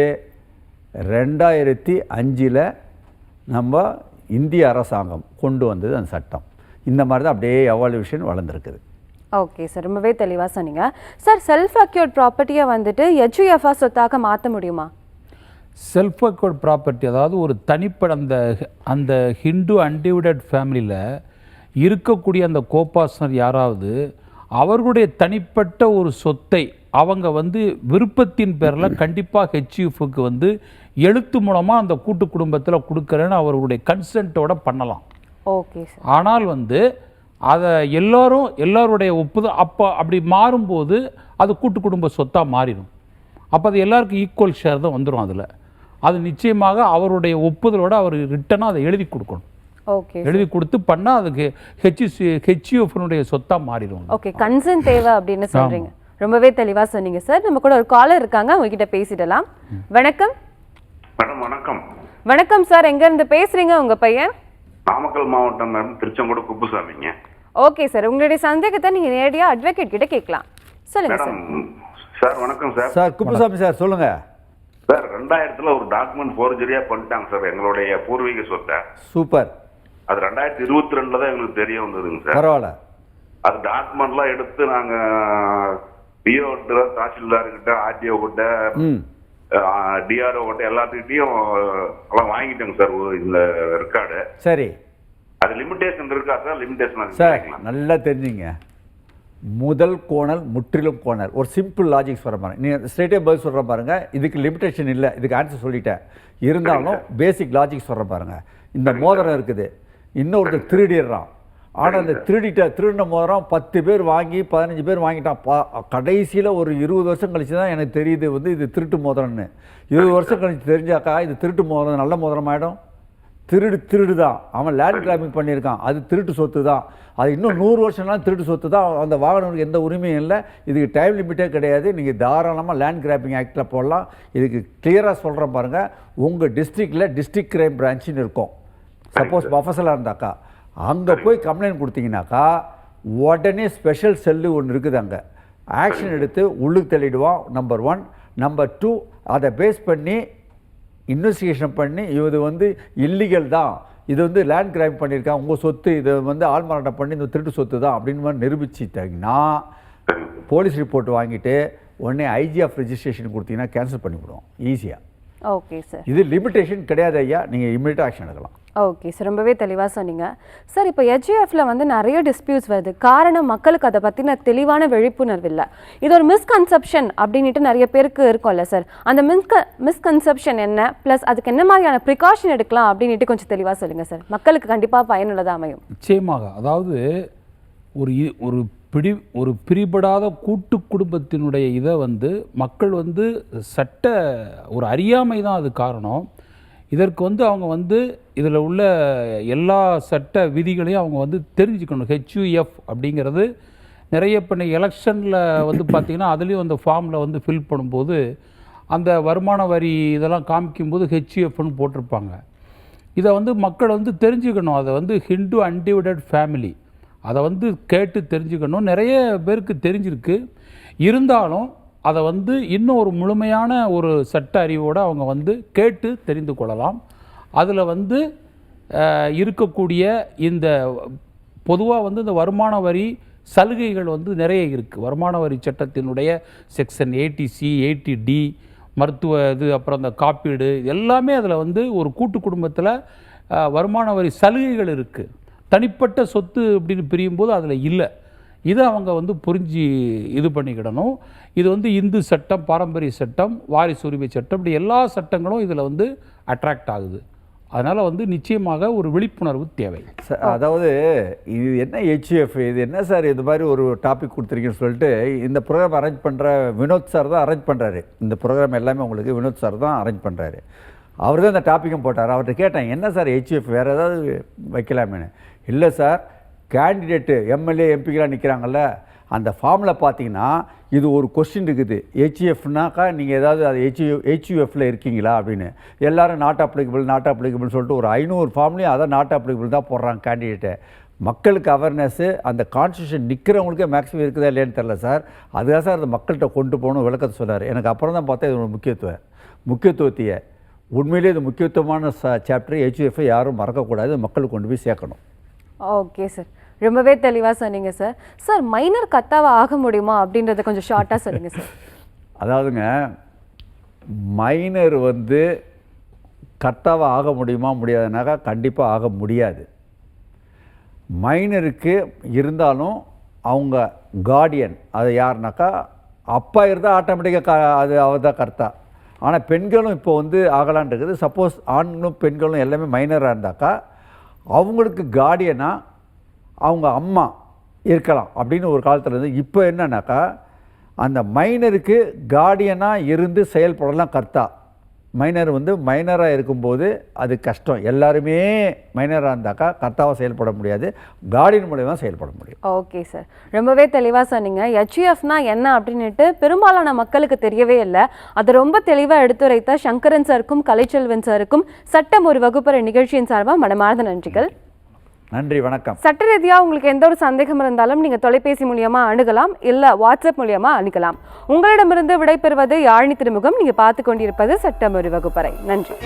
2005 நம்ம இந்திய அரசாங்கம் கொண்டு வந்தது அந்த சட்டம். இந்த மாதிரி தான் அப்படியே எவால்யூஷன் வளர்ந்துருக்குது. ஓகே சார், ரொம்பவே தெளிவாக சொன்னீங்க சார். செல்ஃப் அக்யூர்ட் ப்ராப்பர்ட்டியை HUF சொத்தாக மாற்ற முடியுமா? செல்ஃப் அக்யூர்ட் ப்ராப்பர்ட்டி அதாவது ஒரு தனிப்பட்ட அந்த ஹிந்து அன்டிவைடட் ஃபேமிலியில் இருக்கக்கூடிய அந்த கோபாசனர் யாராவது அவர்களுடைய தனிப்பட்ட ஒரு சொத்தை அவங்க விருப்பத்தின் பேரில் கண்டிப்பாக HUFக்கு எழுத்து மூலமாக அந்த கூட்டு குடும்பத்தில் கொடுக்குறேன்னு அவர்களுடைய கன்சென்ட்டோட பண்ணலாம். Okay sir. ஆனால் அதை எல்லாருடைய ஒப்புதல் அப்படி மாறும்போது அது கூட்டு குடும்ப சொத்தாக மாறிடும். அப்போ அது எல்லாருக்கும் ஈக்குவல் ஷேர் தான் வந்துடும். அது நிச்சயமாக அவருடைய ஒப்புதலோடு அவர் ரிட்டனாக அதை எழுதி கொடுக்கணும். ஓகே, எழுதி கொடுத்து பண்ணால் அதுக்கு HUFனுடைய சொத்தாக மாறிடும். ஓகே, கன்சென்ட் தேவை அப்படின்னு சொல்கிறீங்க. ரொம்பவே தெளிவாக சொன்னீங்க சார். நம்ம கூட ஒரு காலர் இருக்காங்க, உங்ககிட்ட பேசிடலாம். வணக்கம் மேடம். வணக்கம். வணக்கம் சார், எங்கேருந்து பேசுகிறீங்க? உங்கள் பையன்? நாமக்கல் மாவட்டம் மேடம், திருச்செங்கோடு குப்புசாமிங்க. ஓகே சார், உங்களுடைய சந்தேகத்தை நீங்கள் நேரடியாக அட்வொகேட் கிட்ட கேட்கலாம். சொல்லுங்க சார். சார் வணக்கம் சார். சார் குப்புசாமி சார் சொல்லுங்க சார். 2000 ஒரு டாக்குமெண்ட் ஃபோர்ஜரியா பண்ணிட்டாங்க சார் எங்களுடைய பூர்வீக சொத்தை. சூப்பர். அது 2022 தான் எங்களுக்கு தெரிய வந்ததுங்க சார். பரவாயில்ல. அது டாக்குமெண்ட்லாம் எடுத்து நாங்க டிஓ கிட்ட, தாசில்தார் கிட்ட, ஆர்டிஓ கிட்ட, டிஆர்ஓ கிட்ட எல்லாத்துக்கிட்டையும் எல்லாம் வாங்கிட்டோங்க சார் இந்த ரெக்கார்டு. சரி. அது லிமிடேஷன் இருக்கா சார்? லிமிடேஷன் சார் நல்லா தெரிஞ்சுங்க. முதல் கோணல் முற்றிலும் கோணல். ஒரு சிம்பிள் லாஜிக் சொல்கிற பாருங்க, நீ ஸ்ட்ரெயிட்டே பதில் சொல்கிற பாருங்க. இதுக்கு லிமிடேஷன் இல்லை, இதுக்கு ஆன்சர் சொல்லிட்டேன். இருந்தாலும் பேசிக் லாஜிக் சொல்கிற பாருங்க. இந்த மோதிரம் இருக்குது, இன்னொருத்தர் திருடிடுறான். ஆனால் அந்த திருடின மோதிரம் 10 பேர் வாங்கி 15 பேர் வாங்கிட்டான். கடைசியில் ஒரு 20 வருஷம் கழிச்சு தான் எனக்கு தெரியுது இது திருட்டு மோதிரம்னு. 20 வருஷம் கழிச்சு தெரிஞ்சாக்கா இது திருட்டு மோதிரம் நல்ல மோதிரம் ஆகிடும்? திருடு தான். அவன் லேண்ட் கிராபிங் பண்ணியிருக்கான், அது திருட்டு சொத்து தான். அது இன்னும் 100 வருஷம்லாம் திருட்டு சொத்து தான். அந்த வாகனங்களுக்கு எந்த உரிமையும் இல்லை. இதுக்கு டைம் லிமிட்டே கிடையாது. நீங்கள் தாராளமாக லேண்ட் கிராபிங் ஆக்டில் போடலாம். இதுக்கு கிளியராக சொல்கிறேன் பாருங்கள். உங்கள் டிஸ்ட்ரிக்டில் டிஸ்ட்ரிக்ட் கிரைம் பிரான்ச்சுன்னு இருக்கும். சப்போஸ் பஃபஸலாக இருந்தாக்கா அங்கே போய் கம்ப்ளைண்ட் கொடுத்தீங்கன்னாக்கா உடனே ஸ்பெஷல் செல்லு ஒன்று இருக்குது. அங்கே ஆக்ஷன் எடுத்து உள்ளுக்கு தள்ளிடுவான். நம்பர் 1. நம்பர் 2, அதை பேஸ் பண்ணி இன்வெஸ்டிகேஷன் பண்ணி இது வந்து இல்லீகல் தான், இது வந்து லேண்ட் கிரைம் பண்ணியிருக்கான், உங்கள் சொத்து, இதை வந்து ஆள்மாறாட்டம் பண்ணி இந்த திருட்டு சொத்து தான் அப்படின்னு மாதிரி நிரூபிச்சிட்டாங்கன்னா போலீஸ் ரிப்போர்ட் வாங்கிட்டு உடனே ஐஜி ஆஃப் ரெஜிஸ்ட்ரேஷன் கொடுத்தீங்கன்னா கேன்சல் பண்ணிவிடுவோம் ஈஸியாக. Okay sir. இது லிமிட்டேஷன் கிடையாது ஐயா, நீங்கள் இமீடியட்டாக ஆக்ஷன் எடுக்கலாம். ஓகே சார், ரொம்பவே தெளிவாக சொன்னீங்க சார். இப்போ HUFல வந்து நிறைய டிஸ்பியூட்ஸ் வருது. காரணம் மக்களுக்கு அதை பற்றின தெளிவான விழிப்புணர்வு இல்லை. இது ஒரு மிஸ்கன்செப்ஷன் அப்படின்ட்டு நிறைய பேருக்கு இருக்கும்ல சார். அந்த மிஸ்கன்செப்ஷன் என்ன, ப்ளஸ் அதுக்கு என்ன மாதிரியான ப்ரிகாஷன் எடுக்கலாம் அப்படின்ட்டு கொஞ்சம் தெளிவாக சொல்லுங்கள் சார். மக்களுக்கு கண்டிப்பாக பயனுள்ளதாக அமையும். நிச்சயமாக. அதாவது ஒரு பிரிபடாத கூட்டு குடும்பத்தினுடைய இதை வந்து மக்கள் வந்து ஒரு அறியாமை தான் அது காரணம். இதற்கு வந்து அவங்க வந்து இதில் உள்ள எல்லா சட்ட விதிகளையும் அவங்க வந்து தெரிஞ்சுக்கணும். HUF அப்படிங்கிறது நிறைய இப்போ எலெக்ஷனில் வந்து பார்த்திங்கன்னா அதுலேயும் அந்த ஃபார்மில் வந்து ஃபில் பண்ணும்போது அந்த வருமான வரி இதெல்லாம் காமிக்கும்போது HUFன்னு போட்டிருப்பாங்க. இதை வந்து மக்கள் வந்து தெரிஞ்சுக்கணும். அதை வந்து ஹிந்து அன்டிவைடட் ஃபேமிலி, அதை வந்து கேட்டு தெரிஞ்சுக்கணும். நிறைய பேருக்கு தெரிஞ்சிருக்கு. இருந்தாலும் அதை வந்து இன்னும் ஒரு முழுமையான ஒரு சட்ட அறிவோடு அவங்க வந்து கேட்டு தெரிந்து கொள்ளலாம். அதில் வந்து இருக்கக்கூடிய இந்த பொதுவாக வந்து இந்த வருமான வரி சலுகைகள் வந்து நிறைய இருக்குது. வருமான வரி சட்டத்தினுடைய செக்ஷன் 80C 80D மருத்துவ இது, அப்புறம் அந்த காப்பீடு, எல்லாமே அதில் வந்து ஒரு கூட்டு குடும்பத்தில் வருமான வரி சலுகைகள் இருக்குது. தனிப்பட்ட சொத்து அப்படின்னு பிரியும்போது அதில் இல்லை. இதை அவங்க வந்து புரிஞ்சு இது பண்ணிக்கிடணும். இது வந்து இந்து சட்டம், பாரம்பரிய சட்டம், வாரிசு உரிமை சட்டம், இப்படி எல்லா சட்டங்களும் இதில் வந்து அட்ராக்ட் ஆகுது. அதனால் வந்து நிச்சயமாக ஒரு விழிப்புணர்வு தேவை. அதாவது இது என்ன HUF, இது என்ன சார் இது மாதிரி ஒரு டாபிக் கொடுத்துருக்கீங்கன்னு சொல்லிட்டு இந்த ப்ரோக்ராம் அரேஞ்ச் பண்ணுற வினோத் சார் தான் அரேஞ்ச் பண்ணுறாரு. இந்த ப்ரோக்ராம் எல்லாமே உங்களுக்கு வினோத் சார் தான் அரேஞ்ச் பண்ணுறாரு. அவர் தான் இந்த டாப்பிக்கும் போட்டார். அவர்கிட்ட கேட்டேன், என்ன சார் HUF வேறு ஏதாவது வைக்கலாமேன்னு. இல்லை சார், கேண்டிடேட்டு MLA MPக்கெலாம் நிற்கிறாங்கல்ல, அந்த ஃபார்மில் பார்த்தீங்கன்னா இது ஒரு கொஸ்டின் இருக்குது. HUFனாக்கா நீங்கள் ஏதாவது அது HUFல இருக்கீங்களா அப்படின்னு. எல்லோரும் நாட் அப்ளிகபிள்னு சொல்லிட்டு ஒரு 500 ஃபார்ம்லேயும் அதை நாட் அப்ளிகபிள் தான் போடுறாங்க கேண்டிடேட்டை. மக்களுக்கு அவேர்னஸ்ஸு அந்த கான்ஸ்டியூஷன் நிற்கிறவங்களுக்கே மேக்ஸிமம் இருக்குதா இல்லையான்னு தெரில சார். அதுதான் சார் அந்த மக்கள்கிட்ட கொண்டு போகணும் விளக்கத்தை சொன்னார். எனக்கு அப்புறம் தான் பார்த்தா இது முக்கியத்துவத்தையே உண்மையிலே இது முக்கியத்துவமான சாப்டர். HUF யாரும் மறக்கக்கூடாது, மக்களுக்கு கொண்டு போய் சேர்க்கணும். ஓகே சார், ரொம்பவே தெளிவாக சொன்னீங்க சார். சார், மைனர் கர்த்தாவா ஆக முடியுமா அப்படின்றத கொஞ்சம் ஷார்ட்டாக சொல்லுங்கள் சார். அதாவதுங்க, மைனர் வந்து கர்த்தாவா ஆக முடியுமா முடியாதுனாக்கா கண்டிப்பாக ஆக முடியாது. மைனருக்கு இருந்தாலும் அவங்க கார்டியன், அது யாருனாக்கா அப்பா இருந்தால் ஆட்டோமேட்டிக்காக அது அவர் தான் கர்த்தா. ஆனால் பெண்களும் இப்போ வந்து ஆகலான் இருக்குது. சப்போஸ் ஆண்களும் பெண்களும் எல்லாமே மைனராக இருந்தாக்கா அவங்களுக்கு கார்டியனாக அவங்க அம்மா இருக்கலாம் அப்படின்னு ஒரு காலத்தில் இருந்து. இப்போ என்னன்னாக்கா அந்த மைனருக்கு கார்டியனாக இருந்து செயல்படலாம் கர்த்தா. மைனர் வந்து மைனராக இருக்கும்போது அது கஷ்டம். எல்லாருமே மைனராக இருந்தாக்கா கர்த்தாவாக செயல்பட முடியாது, கார்டியன் மூலமா செயல்பட முடியும். ஓகே சார், ரொம்பவே தெளிவாக சொன்னீங்க. HUFனா என்ன அப்படின்ட்டு பெரும்பாலான மக்களுக்கு தெரியவே இல்லை. அதை ரொம்ப தெளிவாக எடுத்துரைத்த சங்கரன் சாருக்கும் கலைச்செல்வன் சாருக்கும் சட்டம் ஒரு வகுப்பறை நிகழ்ச்சியின் சார்பாக மனமார்ந்த நன்றிகள். நன்றி, வணக்கம். சட்ட ரீதியாக உங்களுக்கு எந்த ஒரு சந்தேகம் இருந்தாலும் நீங்கள் தொலைபேசி மூலியமாக அணுகலாம், இல்லை வாட்ஸ்அப் மூலியமாக அணுகலாம். உங்களிடமிருந்து விடைபெறுவது யாழினி திருமுகம். நீங்கள் பார்த்து கொண்டிருப்பது சட்டம் ஒரு வகுப்பறை. நன்றி.